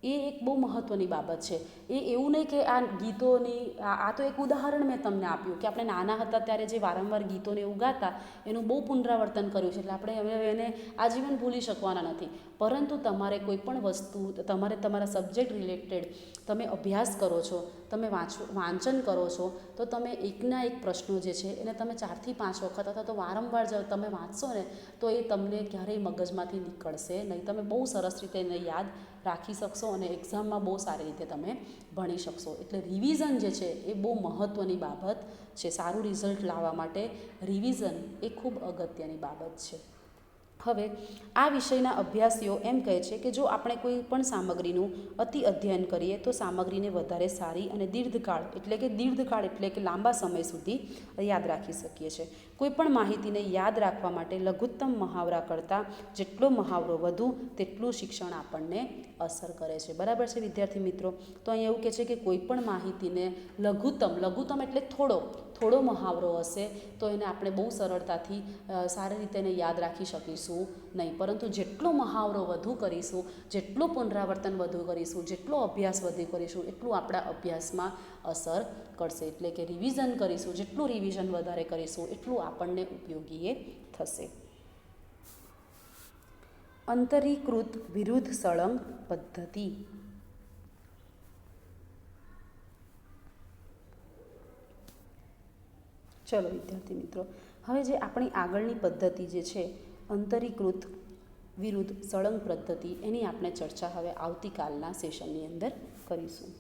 S1: એ એક બહુ મહત્ત્વની બાબત છે. એ એવું નહીં કે આ ગીતોની આ તો એક ઉદાહરણ મેં તમને આપ્યું કે આપણે નાના હતા ત્યારે જે વારંવાર ગીતોને એવું ગાતા એનું બહુ પુનરાવર્તન કર્યું છે એટલે આપણે હવે એને આજીવન ભૂલી શકવાના નથી. પરંતુ તમારે કોઈ પણ વસ્તુ, તમારે તમારા સબ્જેક્ટ રિલેટેડ તમે અભ્યાસ કરો છો, તમે વાંચન કરો છો, તો તમે એકના એક પ્રશ્નો જે છે એને તમે 4 થી 5 વખત અથવા તો વારંવાર તમે વાંચશો ને તો એ તમને ક્યારેય મગજમાંથી નીકળશે નહીં. તમે બહુ સરસ રીતે એને યાદ રાખી શકશો અને એક્ઝામમાં બહુ સારી રીતે તમે ભણી શકશો. એટલે રિવિઝન જે છે એ બહુ મહત્ત્વની બાબત છે. સારું રિઝલ્ટ લાવવા માટે રિવિઝન એ ખૂબ અગત્યની બાબત છે. હવે આ વિષયના અભ્યાસીઓ એમ કહે છે કે જો આપણે કોઈ પણ સામગ્રીનું અતિ અધ્યયન કરીએ તો સામગ્રીને વધારે સારી અને દીર્ઘકાળ એટલે કે લાંબા સમય સુધી યાદ રાખી શકીએ છીએ. કોઈપણ માહિતીને યાદ રાખવા માટે લઘુત્તમ મહાવરા કરતાં જેટલો મહાવરો વધુ તેટલું શિક્ષણ આપણને અસર કરે છે. બરાબર છે વિદ્યાર્થી મિત્રો? તો અહીં એવું કહે છે કે કોઈપણ માહિતીને લઘુત્તમ એટલે થોડો મહાવરો હશે તો એને આપણે બહુ સરળતાથી સારી રીતે એને યાદ રાખી શકીશું નહીં. પરંતુ જેટલો મહાવરો વધુ કરીશું, જેટલું પુનરાવર્તન વધુ કરીશું, જેટલો અભ્યાસ વધુ કરીશું એટલું આપણા અભ્યાસમાં અસર કરશે. એટલે કે રિવિઝન કરીશું, જેટલું રિવિઝન વધારે કરીશું એટલું આપણને ઉપયોગી એ થશે. અંતરીકૃત વિરુદ્ધ સળંગ પદ્ધતિ. ચલો વિદ્યાર્થી મિત્રો, હવે જે આપણી આગળની પદ્ધતિ જે છે અંતરીકૃત વિરુદ્ધ સળંગ પદ્ધતિ, એની આપણે ચર્ચા હવે આવતીકાલના સેશનની અંદર કરીશું.